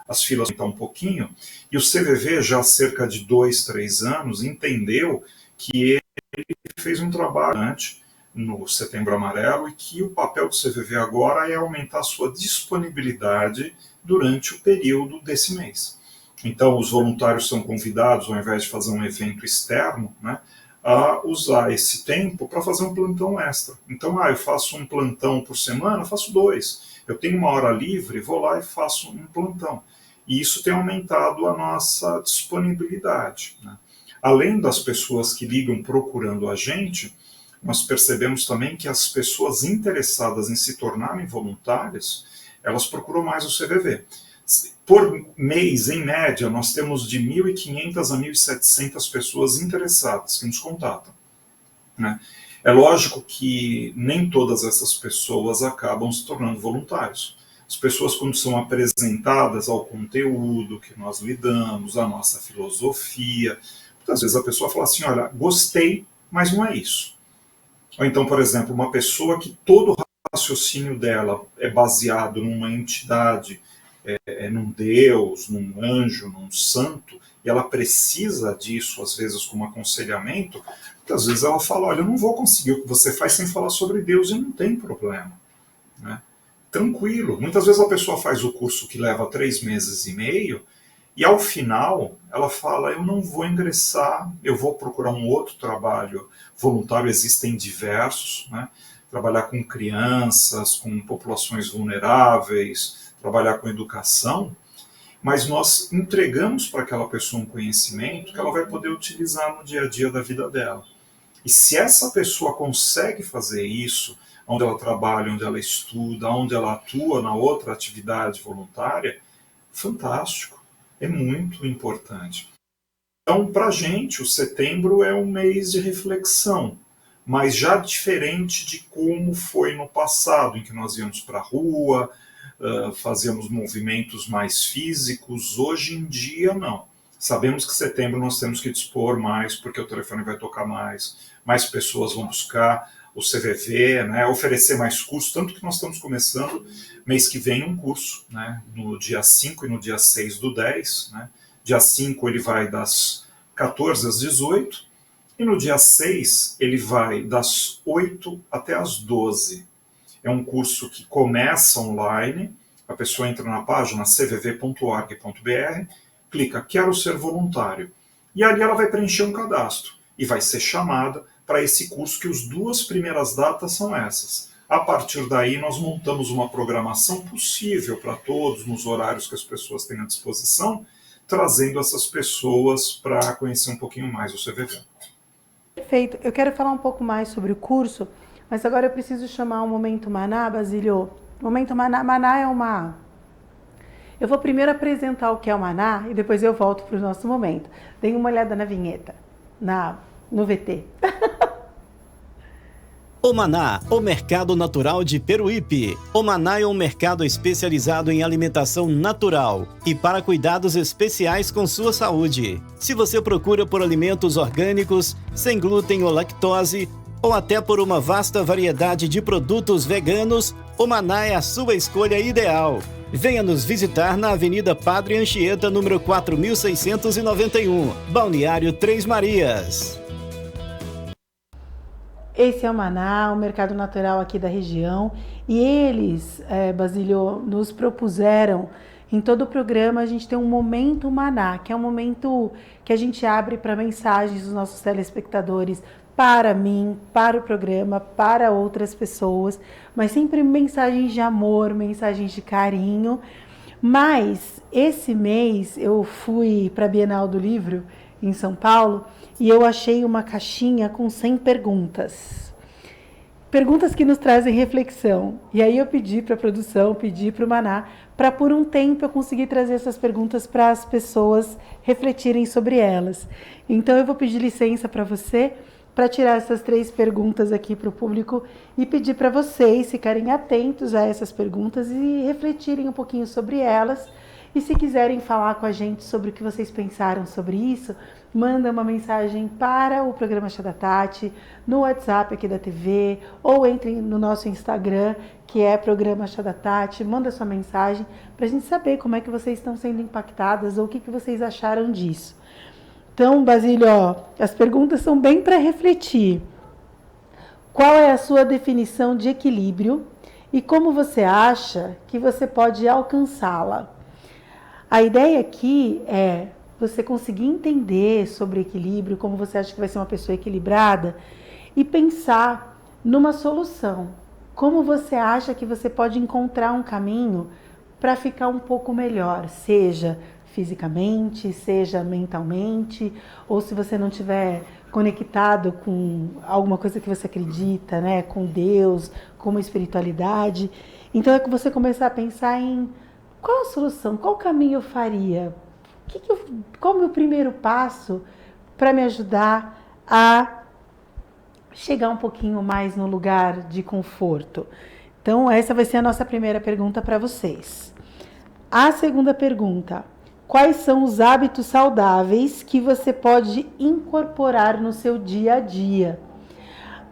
As filas aumentam um pouquinho, e o CVV, já há cerca de 2, 3 anos, entendeu que ele fez um trabalho antes no Setembro Amarelo e que o papel do CVV agora é aumentar a sua disponibilidade durante o período desse mês. Então, os voluntários são convidados, ao invés de fazer um evento externo, né, a usar esse tempo para fazer um plantão extra. Então, eu faço um plantão por semana, faço 2. Eu tenho uma hora livre, vou lá e faço um plantão. E isso tem aumentado a nossa disponibilidade, né? Além das pessoas que ligam procurando a gente, nós percebemos também que as pessoas interessadas em se tornarem voluntárias, elas procuram mais o CVV. Por mês, em média, nós temos de 1.500 a 1.700 pessoas interessadas que nos contatam, né? É lógico que nem todas essas pessoas acabam se tornando voluntários. As pessoas, quando são apresentadas ao conteúdo que nós lidamos, à nossa filosofia, muitas vezes a pessoa fala assim, olha, gostei, mas não é isso. Ou então, por exemplo, uma pessoa que todo o raciocínio dela é baseado numa entidade, num Deus, num anjo, num santo, e ela precisa disso, às vezes, como aconselhamento, muitas vezes ela fala, olha, eu não vou conseguir o que você faz sem falar sobre Deus, e não tem problema, né? Tranquilo. Muitas vezes a pessoa faz o curso que leva 3 meses e meio, e ao final ela fala, eu não vou ingressar, eu vou procurar um outro trabalho voluntário, existem diversos, né? Trabalhar com crianças, com populações vulneráveis, trabalhar com educação, mas nós entregamos para aquela pessoa um conhecimento que ela vai poder utilizar no dia a dia da vida dela. E se essa pessoa consegue fazer isso, onde ela trabalha, onde ela estuda, onde ela atua na outra atividade voluntária, fantástico, é muito importante. Então, para a gente, o setembro é um mês de reflexão, mas já diferente de como foi no passado, em que nós íamos para a rua, fazíamos movimentos mais físicos. Hoje em dia, não. Sabemos que setembro nós temos que dispor mais, porque o telefone vai tocar mais pessoas vão buscar o CVV, né, oferecer mais cursos, tanto que nós estamos começando mês que vem um curso, né, no dia 5 e no dia 6 do 10. Né, dia 5 ele vai das 14 às 18, e no dia 6 ele vai das 8 até às 12. É um curso que começa online, a pessoa entra na página cvv.org.br, clica quero ser voluntário, e ali ela vai preencher um cadastro, e vai ser chamada para esse curso, que as 2 primeiras datas são essas. A partir daí nós montamos uma programação possível para todos, nos horários que as pessoas têm à disposição, trazendo essas pessoas para conhecer um pouquinho mais o CVV. Perfeito. Eu quero falar um pouco mais sobre o curso, mas agora eu preciso chamar o Momento Maná, Basílio. O Momento Maná é uma... Eu vou primeiro apresentar o que é o Maná e depois eu volto para o nosso momento. Dê uma olhada na vinheta, no VT. O Maná, o mercado natural de Peruípe. O Maná é um mercado especializado em alimentação natural e para cuidados especiais com sua saúde. Se você procura por alimentos orgânicos, sem glúten ou lactose, ou até por uma vasta variedade de produtos veganos, o Maná é a sua escolha ideal. Venha nos visitar na Avenida Padre Anchieta, número 4691, Balneário Três Marias. Esse é o Maná, o mercado natural aqui da região, e eles, Basílio, nos propuseram, em todo o programa, a gente tem um Momento Maná, que é um momento que a gente abre para mensagens dos nossos telespectadores, para mim, para o programa, para outras pessoas, mas sempre mensagens de amor, mensagens de carinho. Mas esse mês eu fui para a Bienal do Livro, em São Paulo, e eu achei uma caixinha com 100 perguntas. Perguntas que nos trazem reflexão. E aí eu pedi para a produção, pedi para o Maná, para por um tempo eu conseguir trazer essas perguntas para as pessoas refletirem sobre elas. Então eu vou pedir licença para você, para tirar essas 3 perguntas aqui para o público e pedir para vocês ficarem atentos a essas perguntas e refletirem um pouquinho sobre elas. E se quiserem falar com a gente sobre o que vocês pensaram sobre isso, manda uma mensagem para o programa Chá da Tati, no WhatsApp aqui da TV, ou entre no nosso Instagram, que é Programa Chá da Tati, manda sua mensagem para a gente saber como é que vocês estão sendo impactadas ou o que vocês acharam disso. Então, Basílio, as perguntas são bem para refletir. Qual é a sua definição de equilíbrio e como você acha que você pode alcançá-la? A ideia aqui é você conseguir entender sobre equilíbrio, como você acha que vai ser uma pessoa equilibrada e pensar numa solução. Como você acha que você pode encontrar um caminho para ficar um pouco melhor, seja fisicamente, seja mentalmente, ou se você não estiver conectado com alguma coisa que você acredita, né, com Deus, com uma espiritualidade. Então é que você começar a pensar em qual a solução, qual caminho eu faria, qual o meu primeiro passo para me ajudar a chegar um pouquinho mais no lugar de conforto. Então essa vai ser a nossa primeira pergunta para vocês. A segunda pergunta: quais são os hábitos saudáveis que você pode incorporar no seu dia a dia?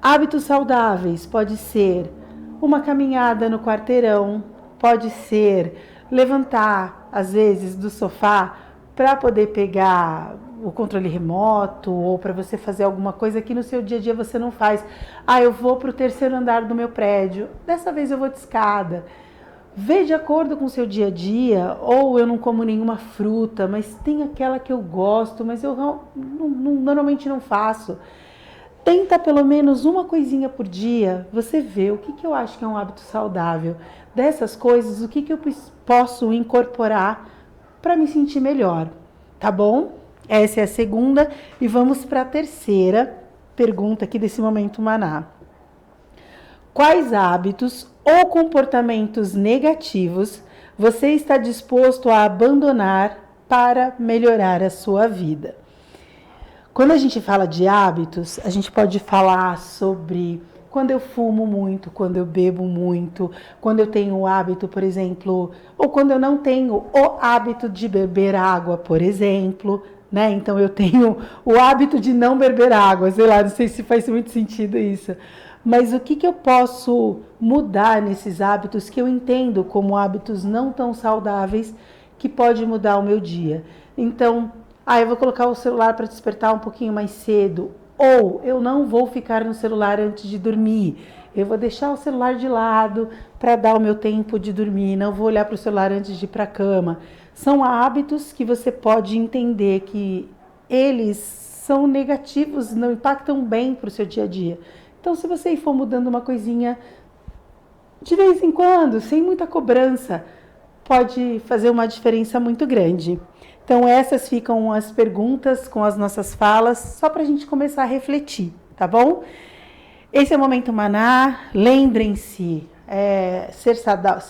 Hábitos saudáveis pode ser uma caminhada no quarteirão, pode ser levantar, às vezes, do sofá para poder pegar o controle remoto ou para você fazer alguma coisa que no seu dia a dia você não faz. Eu vou para o 3º andar do meu prédio, dessa vez eu vou de escada. Vê de acordo com o seu dia a dia, ou eu não como nenhuma fruta, mas tem aquela que eu gosto, mas eu normalmente não faço. Tenta pelo menos uma coisinha por dia, você vê o que eu acho que é um hábito saudável. Dessas coisas, o que eu posso incorporar para me sentir melhor, tá bom? Essa é a segunda e vamos para a terceira pergunta aqui desse Momento Maná. Quais hábitos ou comportamentos negativos você está disposto a abandonar para melhorar a sua vida? Quando a gente fala de hábitos, a gente pode falar sobre quando eu fumo muito, quando eu bebo muito, quando eu tenho o hábito, por exemplo, ou quando eu não tenho o hábito de beber água, por exemplo, né? Então eu tenho o hábito de não beber água, sei lá, não sei se faz muito sentido isso. Mas o que eu posso mudar nesses hábitos que eu entendo como hábitos não tão saudáveis que pode mudar o meu dia? Então, eu vou colocar o celular para despertar um pouquinho mais cedo, ou eu não vou ficar no celular antes de dormir. Eu vou deixar o celular de lado para dar o meu tempo de dormir, não vou olhar para o celular antes de ir para a cama. São hábitos que você pode entender que eles são negativos, não impactam bem para o seu dia a dia. Então, se você for mudando uma coisinha de vez em quando, sem muita cobrança, pode fazer uma diferença muito grande. Então, essas ficam as perguntas com as nossas falas, só para a gente começar a refletir, tá bom? Esse é o Momento Maná. Lembrem-se, ser saudável,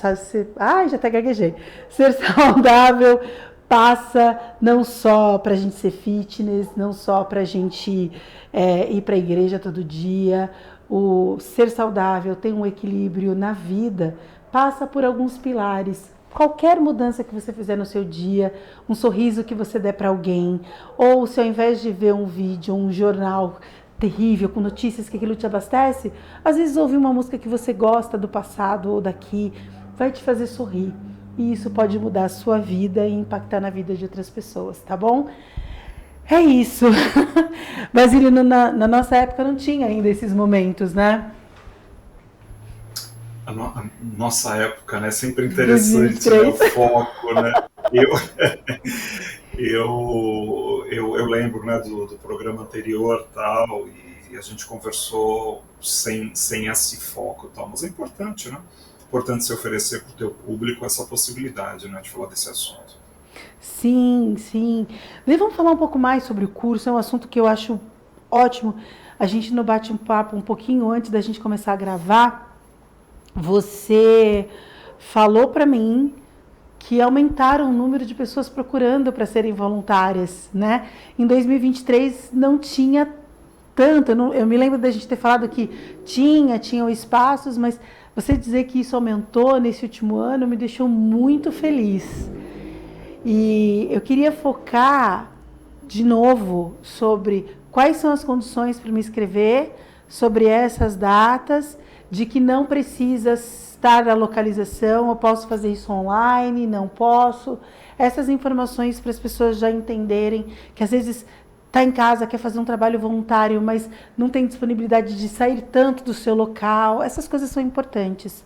já até gaguejei. Ser saudável passa não só para a gente ser fitness, não só para a gente ir para a igreja todo dia. O ser saudável, ter um equilíbrio na vida, passa por alguns pilares. Qualquer mudança que você fizer no seu dia, um sorriso que você der para alguém, ou se ao invés de ver um vídeo, um jornal terrível, com notícias que aquilo te abastece, às vezes ouvir uma música que você gosta do passado ou daqui, vai te fazer sorrir. E isso pode mudar a sua vida e impactar na vida de outras pessoas, tá bom? É isso. Basílio, na nossa época não tinha ainda esses momentos, né? A nossa época, né? Sempre interessante, né? O foco, né? Eu lembro, né, do programa anterior tal, e a gente conversou sem esse foco tal, mas é importante, né? Importante se oferecer para o teu público essa possibilidade, né, de falar desse assunto. Sim, sim. Vamos falar um pouco mais sobre o curso, é um assunto que eu acho ótimo. A gente não bate um papo um pouquinho antes da gente começar a gravar. Você falou para mim que aumentaram o número de pessoas procurando para serem voluntárias, né? Em 2023 não tinha tanto, eu me lembro da gente ter falado que tinham espaços, mas você dizer que isso aumentou nesse último ano me deixou muito feliz. E eu queria focar de novo sobre quais são as condições para me inscrever, sobre essas datas, de que não precisa estar na localização, eu posso fazer isso online, não posso. Essas informações para as pessoas já entenderem que às vezes está em casa, quer fazer um trabalho voluntário, mas não tem disponibilidade de sair tanto do seu local. Essas coisas são importantes.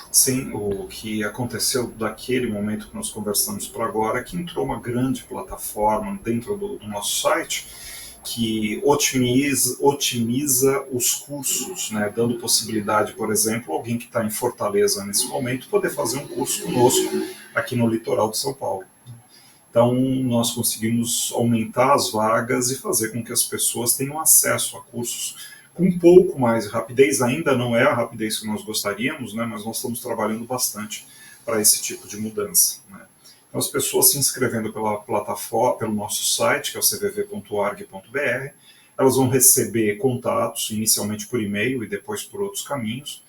Sim, o que aconteceu daquele momento que nós conversamos para agora é que entrou uma grande plataforma dentro do nosso site que otimiza os cursos, né, dando possibilidade, por exemplo, alguém que está em Fortaleza nesse momento poder fazer um curso conosco aqui no litoral de São Paulo. Então, nós conseguimos aumentar as vagas e fazer com que as pessoas tenham acesso a cursos com um pouco mais rapidez. Ainda não é a rapidez que nós gostaríamos, né, mas nós estamos trabalhando bastante para esse tipo de mudança, né. Então, as pessoas se inscrevendo pela plataforma, pelo nosso site, que é o cvv.org.br, elas vão receber contatos, inicialmente por e-mail e depois por outros caminhos,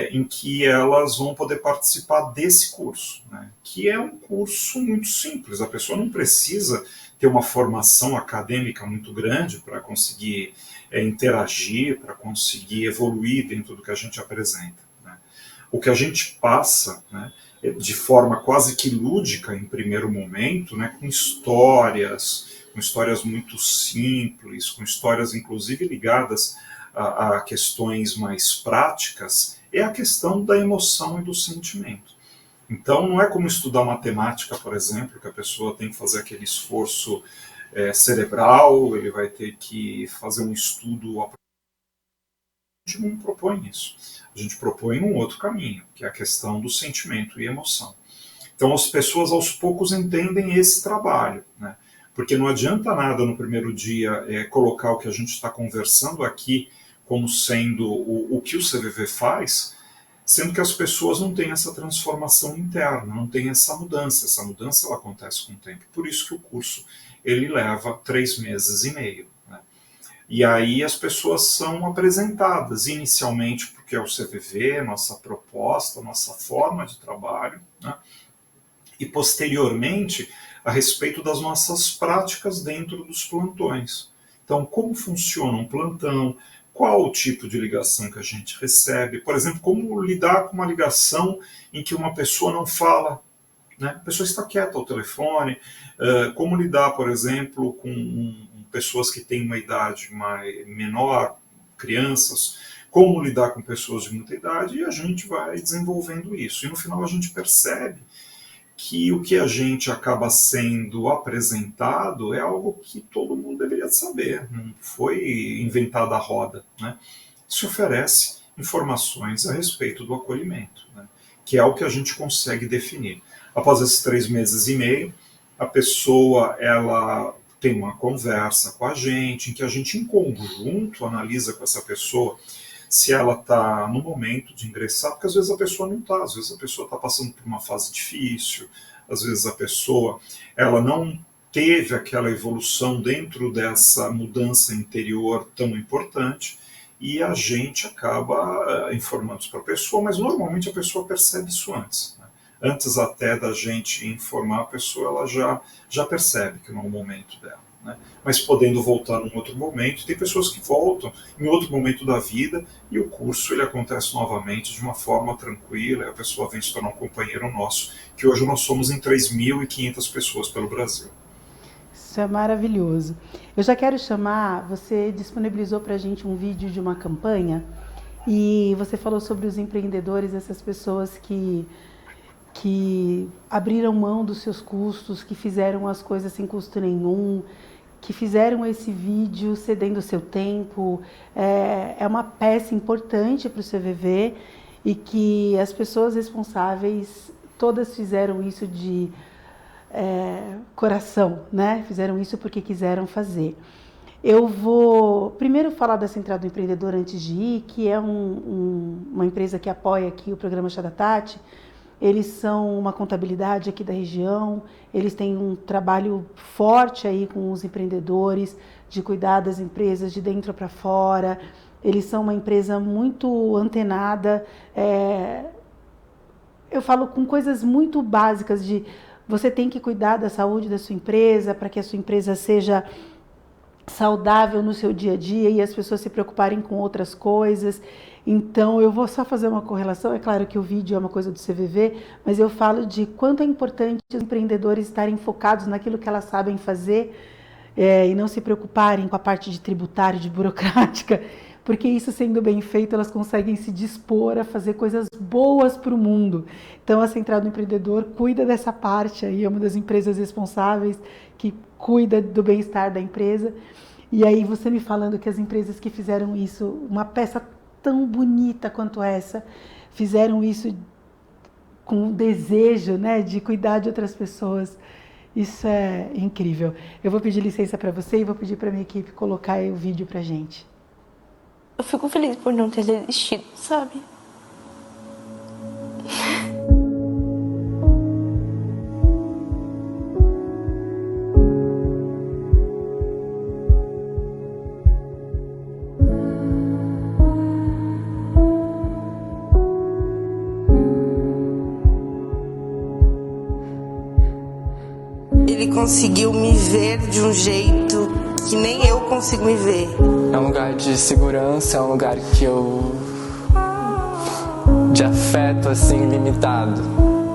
em que elas vão poder participar desse curso, né, que é um curso muito simples. A pessoa não precisa ter uma formação acadêmica muito grande para conseguir interagir, para conseguir evoluir dentro do que a gente apresenta, né. O que a gente passa, né, de forma quase que lúdica em primeiro momento, né, com histórias muito simples, com histórias inclusive ligadas a questões mais práticas, é a questão da emoção e do sentimento. Então, não é como estudar matemática, por exemplo, que a pessoa tem que fazer aquele esforço cerebral, ele vai ter que fazer um estudo. A gente não propõe isso. A gente propõe um outro caminho, que é a questão do sentimento e emoção. Então, as pessoas aos poucos entendem esse trabalho, né? Porque não adianta nada no primeiro dia colocar o que a gente está conversando aqui como sendo o que o CVV faz, sendo que as pessoas não têm essa transformação interna, não têm essa mudança. Essa mudança ela acontece com o tempo. Por isso que o curso ele leva 3 meses e meio. Né? E aí as pessoas são apresentadas inicialmente porque é o CVV, nossa proposta, nossa forma de trabalho, né? E posteriormente a respeito das nossas práticas dentro dos plantões. Então, como funciona um plantão, qual o tipo de ligação que a gente recebe, por exemplo, como lidar com uma ligação em que uma pessoa não fala, né? A pessoa está quieta ao telefone, como lidar, por exemplo, com pessoas que têm uma idade menor, crianças, como lidar com pessoas de muita idade, e a gente vai desenvolvendo isso. E no final a gente percebe que o que a gente acaba sendo apresentado é algo que todo mundo deveria saber, não foi inventada a roda, né? Se oferece informações a respeito do acolhimento, né? Que é o que a gente consegue definir. Após esses 3 meses e meio, a pessoa ela tem uma conversa com a gente, em que a gente em conjunto analisa com essa pessoa se ela está no momento de ingressar, porque às vezes a pessoa não está, às vezes a pessoa está passando por uma fase difícil, às vezes a pessoa ela não teve aquela evolução dentro dessa mudança interior tão importante, e a gente acaba informando isso para a pessoa, mas normalmente a pessoa percebe isso antes, né? Antes até da gente informar a pessoa, ela já percebe que não é o momento dela, né? Mas podendo voltar num outro momento, tem pessoas que voltam em outro momento da vida e o curso ele acontece novamente de uma forma tranquila, e a pessoa vem se tornar um companheiro nosso, que hoje nós somos em 3.500 pessoas pelo Brasil. Isso é maravilhoso. Eu já quero chamar, você disponibilizou para a gente um vídeo de uma campanha e você falou sobre os empreendedores, essas pessoas que abriram mão dos seus custos, que fizeram as coisas sem custo nenhum, que fizeram esse vídeo cedendo o seu tempo. É uma peça importante para o CVV e que as pessoas responsáveis todas fizeram isso de coração, né? Fizeram isso porque quiseram fazer. Eu vou primeiro falar da Central do Empreendedor antes de ir, que é uma empresa que apoia aqui o programa Chá da Tati. Eles são uma contabilidade aqui da região, eles têm um trabalho forte aí com os empreendedores, de cuidar das empresas de dentro para fora. Eles são uma empresa muito antenada, eu falo com coisas muito básicas de você tem que cuidar da saúde da sua empresa para que a sua empresa seja saudável no seu dia a dia e as pessoas se preocuparem com outras coisas. Então, eu vou só fazer uma correlação. É claro que o vídeo é uma coisa do CVV, mas eu falo de quanto é importante os empreendedores estarem focados naquilo que elas sabem fazer e não se preocuparem com a parte de tributário, de burocrática, porque isso sendo bem feito, elas conseguem se dispor a fazer coisas boas para o mundo. Então, a Central do Empreendedor cuida dessa parte aí, é uma das empresas responsáveis que cuida do bem-estar da empresa. E aí, você me falando que as empresas que fizeram isso, uma peça tão bonita quanto essa, fizeram isso com o desejo, né, de cuidar de outras pessoas. Isso é incrível. Eu vou pedir licença para você e vou pedir para minha equipe colocar aí o vídeo para gente. Eu fico feliz por não ter desistido, sabe? Ele conseguiu me ver de um jeito que nem eu consigo me ver. É um lugar de segurança, é um lugar que de afeto, assim, limitado.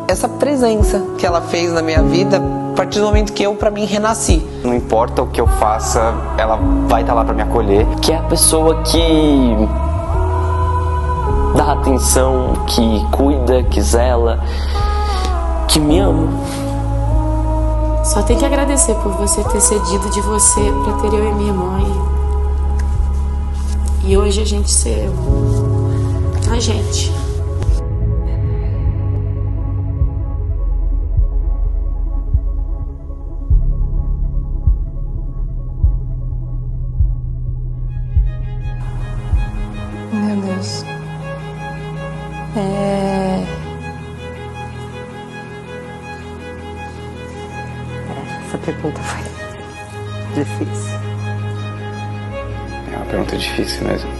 Essa presença que ela fez na minha vida, a partir do momento que eu, pra mim, renasci. Não importa o que eu faça, ela vai estar lá pra me acolher. Que é a pessoa que dá atenção, que cuida, que zela, que me ama. Só tenho que agradecer por você ter cedido de você pra ter eu e minha mãe. E hoje a gente ser a gente. Meu Deus. Essa pergunta foi difícil. É uma pergunta difícil mesmo.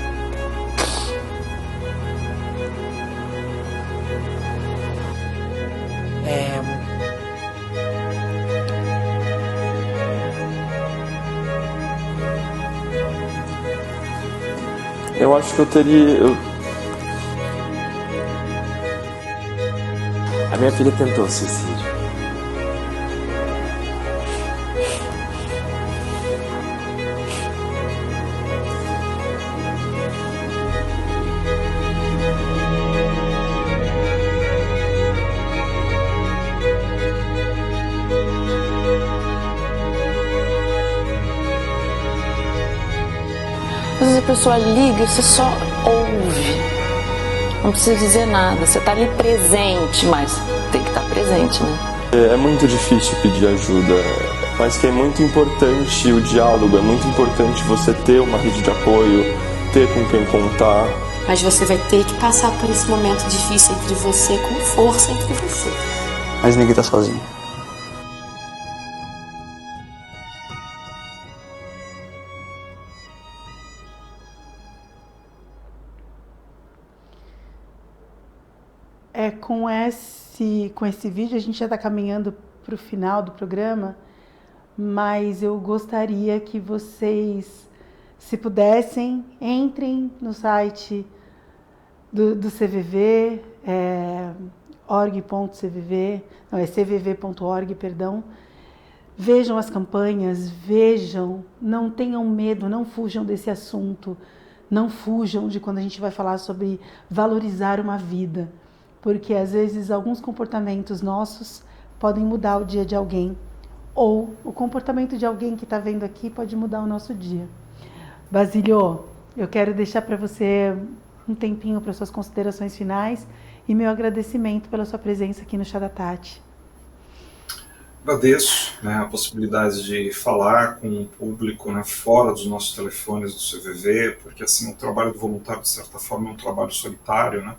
Eu acho que eu teria... A minha filha tentou suicídio. Às vezes a pessoa liga e você só ouve. Não precisa dizer nada. Você tá ali presente, mas tem que estar presente, né? É muito difícil pedir ajuda, mas que é muito importante o diálogo, é muito importante você ter uma rede de apoio, ter com quem contar. Mas você vai ter que passar por esse momento difícil entre você, com força entre você. Mas ninguém tá sozinho. Com esse vídeo a gente já está caminhando para o final do programa, mas eu gostaria que vocês, se pudessem, entrem no site do CVV, org.cvv, não, é cvv.org, perdão. Vejam as campanhas, vejam, não tenham medo, não fujam desse assunto, não fujam de quando a gente vai falar sobre valorizar uma vida, porque às vezes alguns comportamentos nossos podem mudar o dia de alguém, ou o comportamento de alguém que está vendo aqui pode mudar o nosso dia. Basílio, eu quero deixar para você um tempinho para suas considerações finais e meu agradecimento pela sua presença aqui no Chá da Tati. Agradeço, né, a possibilidade de falar com o público, né, fora dos nossos telefones do CVV, porque assim, o trabalho do voluntário, de certa forma, é um trabalho solitário, né,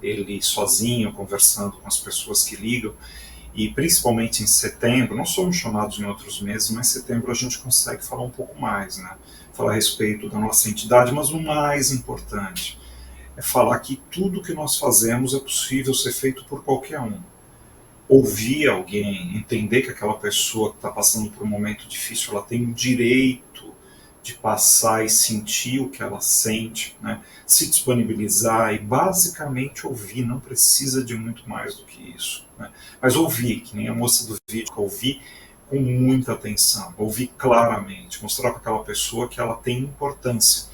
ele sozinho, conversando com as pessoas que ligam, e principalmente em setembro, não somos chamados em outros meses, mas em setembro a gente consegue falar um pouco mais, né, falar a respeito da nossa entidade, mas o mais importante é falar que tudo que nós fazemos é possível ser feito por qualquer um. Ouvir alguém, entender que aquela pessoa que está passando por um momento difícil, ela tem o direito de passar e sentir o que ela sente, né? Se disponibilizar e basicamente ouvir, não precisa de muito mais do que isso, né? Mas ouvir, que nem a moça do vídeo, ouvir com muita atenção, ouvir claramente, mostrar para aquela pessoa que ela tem importância,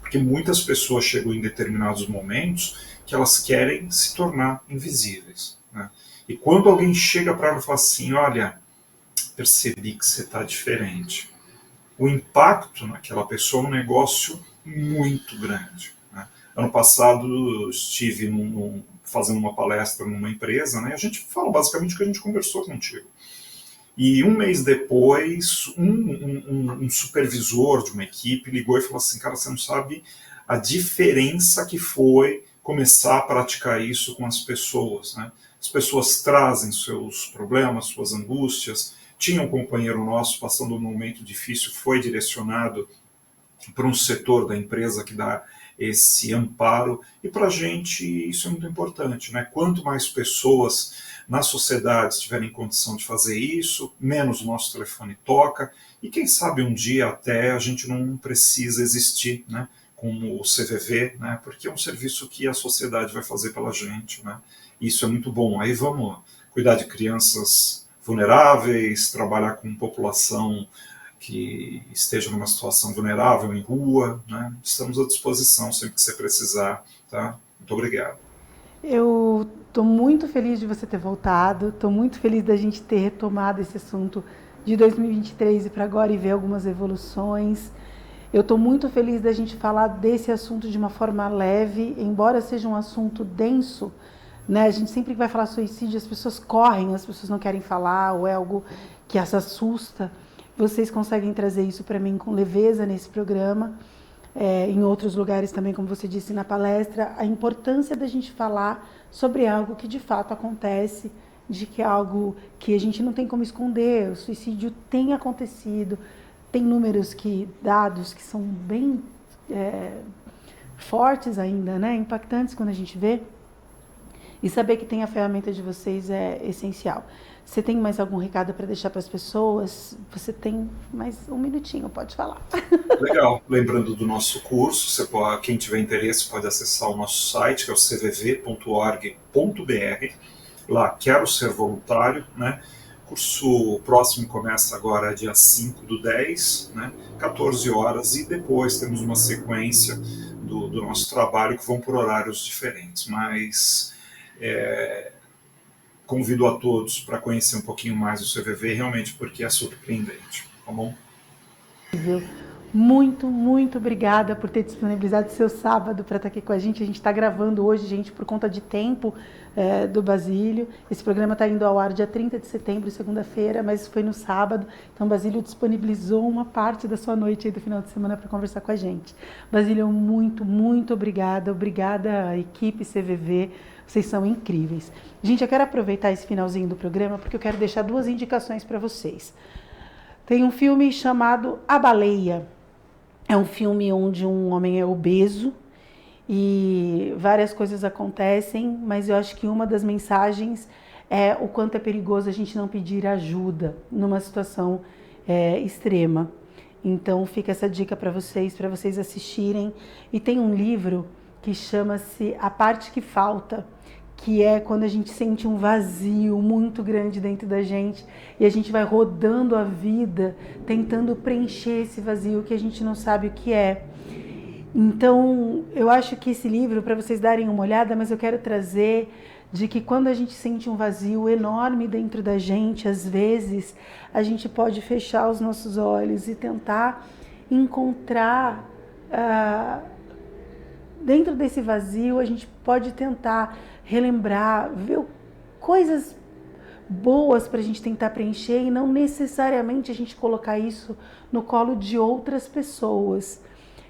porque muitas pessoas chegam em determinados momentos que elas querem se tornar invisíveis, né? E quando alguém chega para ela e fala assim, olha, percebi que você está diferente, o impacto naquela pessoa é um negócio muito grande, né? Ano passado estive fazendo uma palestra numa empresa, né? A gente fala basicamente o que a gente conversou contigo. E um mês depois, um supervisor de uma equipe ligou e falou assim, cara, você não sabe a diferença que foi começar a praticar isso com as pessoas, né? As pessoas trazem seus problemas, suas angústias. Tinha um companheiro nosso passando um momento difícil, foi direcionado para um setor da empresa que dá esse amparo, e para a gente isso é muito importante, né? Quanto mais pessoas na sociedade tiverem condição de fazer isso, menos o nosso telefone toca, e quem sabe um dia até a gente não precisa existir, né, como o CVV, né, porque é um serviço que a sociedade vai fazer pela gente, né? Isso é muito bom. Aí vamos cuidar de crianças vulneráveis, trabalhar com população que esteja numa situação vulnerável em rua, né? Estamos à disposição sempre que você precisar, tá? Muito obrigado. Eu estou muito feliz de você ter voltado, estou muito feliz da gente ter retomado esse assunto de 2023 e para agora e ver algumas evoluções. Eu estou muito feliz da gente falar desse assunto de uma forma leve, embora seja um assunto denso, né? A gente sempre vai falar suicídio, as pessoas correm, as pessoas não querem falar, ou é algo que as assusta. Vocês conseguem trazer isso para mim com leveza nesse programa, em outros lugares também, como você disse na palestra, a importância da gente falar sobre algo que de fato acontece, de que é algo que a gente não tem como esconder. O suicídio tem acontecido, tem dados que são bem fortes ainda, né? Impactantes quando a gente vê. E saber que tem a ferramenta de vocês é essencial. Você tem mais algum recado para deixar para as pessoas? Você tem mais um minutinho, pode falar. Legal. Lembrando do nosso curso, quem tiver interesse pode acessar o nosso site, que é o cvv.org.br. Lá, quero ser voluntário, né? O curso próximo começa agora dia 5/10, né? 14 horas, e depois temos uma sequência do nosso trabalho que vão por horários diferentes, mas convido a todos para conhecer um pouquinho mais o CVV, realmente, porque é surpreendente, tá bom? muito, muito obrigada por ter disponibilizado seu sábado para estar aqui com a gente. A gente está gravando hoje, gente, por conta de tempo do Basílio. Esse programa está indo ao ar dia 30 de setembro, segunda-feira, mas foi no sábado. Então, Basílio disponibilizou uma parte da sua noite aí do final de semana para conversar com a gente. Basílio, muito, muito obrigada. Obrigada à equipe CVV. Vocês são incríveis. Gente, eu quero aproveitar esse finalzinho do programa porque eu quero deixar 2 indicações para vocês. Tem um filme chamado A Baleia. É um filme onde um homem é obeso e várias coisas acontecem, mas eu acho que uma das mensagens é o quanto é perigoso a gente não pedir ajuda numa situação extrema. Então fica essa dica para vocês assistirem. E tem um livro que chama-se A Parte que Falta, que é quando a gente sente um vazio muito grande dentro da gente e a gente vai rodando a vida tentando preencher esse vazio que a gente não sabe o que é. Então, eu acho que esse livro, para vocês darem uma olhada, mas eu quero trazer de que quando a gente sente um vazio enorme dentro da gente, às vezes a gente pode fechar os nossos olhos e tentar encontrar dentro desse vazio, a gente pode tentar relembrar, ver coisas boas para a gente tentar preencher e não necessariamente a gente colocar isso no colo de outras pessoas.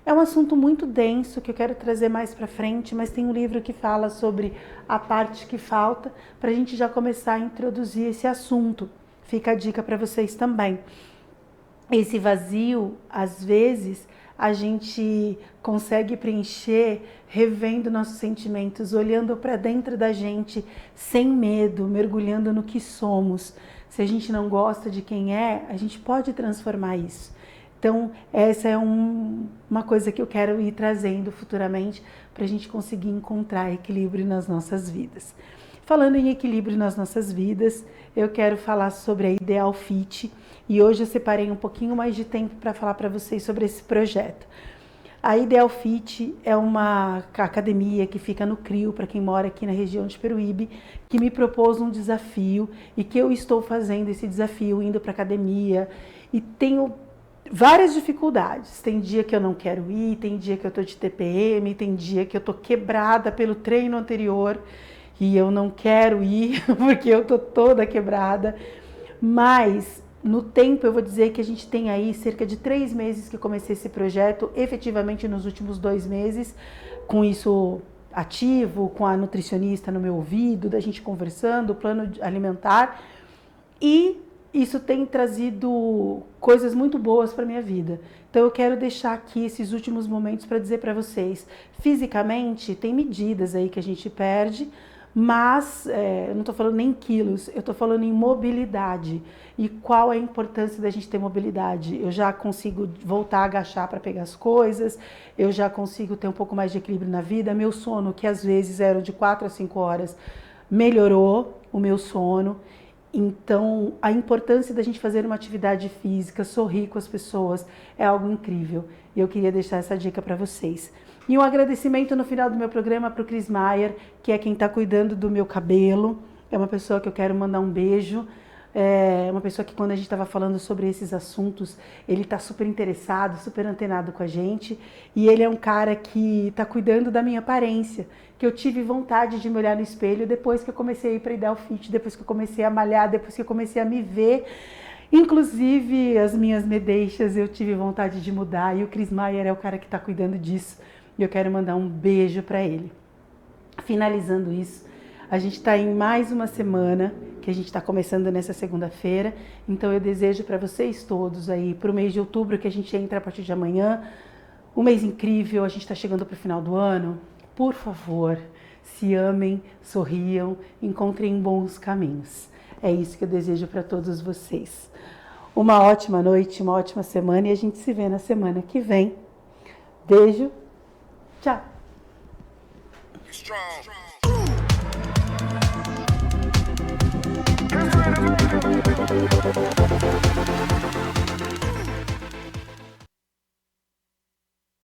É um assunto muito denso que eu quero trazer mais para frente, mas tem um livro que fala sobre a parte que falta para a gente já começar a introduzir esse assunto. Fica a dica para vocês também. Esse vazio, às vezes, a gente consegue preencher revendo nossos sentimentos, olhando para dentro da gente sem medo, mergulhando no que somos. Se a gente não gosta de quem é, a gente pode transformar isso. Então, essa é uma coisa que eu quero ir trazendo futuramente para a gente conseguir encontrar equilíbrio nas nossas vidas. Falando em equilíbrio nas nossas vidas, eu quero falar sobre a Ideal Fit e hoje eu separei um pouquinho mais de tempo para falar para vocês sobre esse projeto. A Ideal Fit é uma academia que fica no CRIO, para quem mora aqui na região de Peruíbe, que me propôs um desafio e que eu estou fazendo esse desafio, indo para a academia e tenho várias dificuldades. Tem dia que eu não quero ir, tem dia que eu estou de TPM, tem dia que eu estou quebrada pelo treino anterior e eu não quero ir porque eu estou toda quebrada, mas no tempo eu vou dizer que a gente tem aí cerca de 3 meses que comecei esse projeto, efetivamente nos últimos 2 meses, com isso ativo, com a nutricionista no meu ouvido, da gente conversando, o plano alimentar, e isso tem trazido coisas muito boas para a minha vida. Então eu quero deixar aqui esses últimos momentos para dizer para vocês, fisicamente tem medidas aí que a gente perde, mas eu não estou falando nem em quilos, eu estou falando em mobilidade. E qual é a importância da gente ter mobilidade? Eu já consigo voltar a agachar para pegar as coisas, eu já consigo ter um pouco mais de equilíbrio na vida. Meu sono, que às vezes era de 4 a 5 horas, melhorou o meu sono. Então, a importância da gente fazer uma atividade física, sorrir com as pessoas, é algo incrível. E eu queria deixar essa dica para vocês. E um agradecimento no final do meu programa para o Chris Maier, que é quem está cuidando do meu cabelo. É uma pessoa que eu quero mandar um beijo. É uma pessoa que, quando a gente estava falando sobre esses assuntos, ele está super interessado, super antenado com a gente. E ele é um cara que está cuidando da minha aparência, que eu tive vontade de me olhar no espelho depois que eu comecei a ir para Ideal Fit, depois que eu comecei a malhar, depois que eu comecei a me ver. Inclusive, as minhas madeixas eu tive vontade de mudar. E o Chris Maier é o cara que está cuidando disso. E eu quero mandar um beijo para ele. Finalizando isso, a gente está em mais uma semana, que a gente está começando nessa segunda-feira. Então eu desejo para vocês todos aí, para o mês de outubro, que a gente entra a partir de amanhã, um mês incrível, a gente está chegando para o final do ano. Por favor, se amem, sorriam, encontrem bons caminhos. É isso que eu desejo para todos vocês. Uma ótima noite, uma ótima semana e a gente se vê na semana que vem. Beijo. Tchau.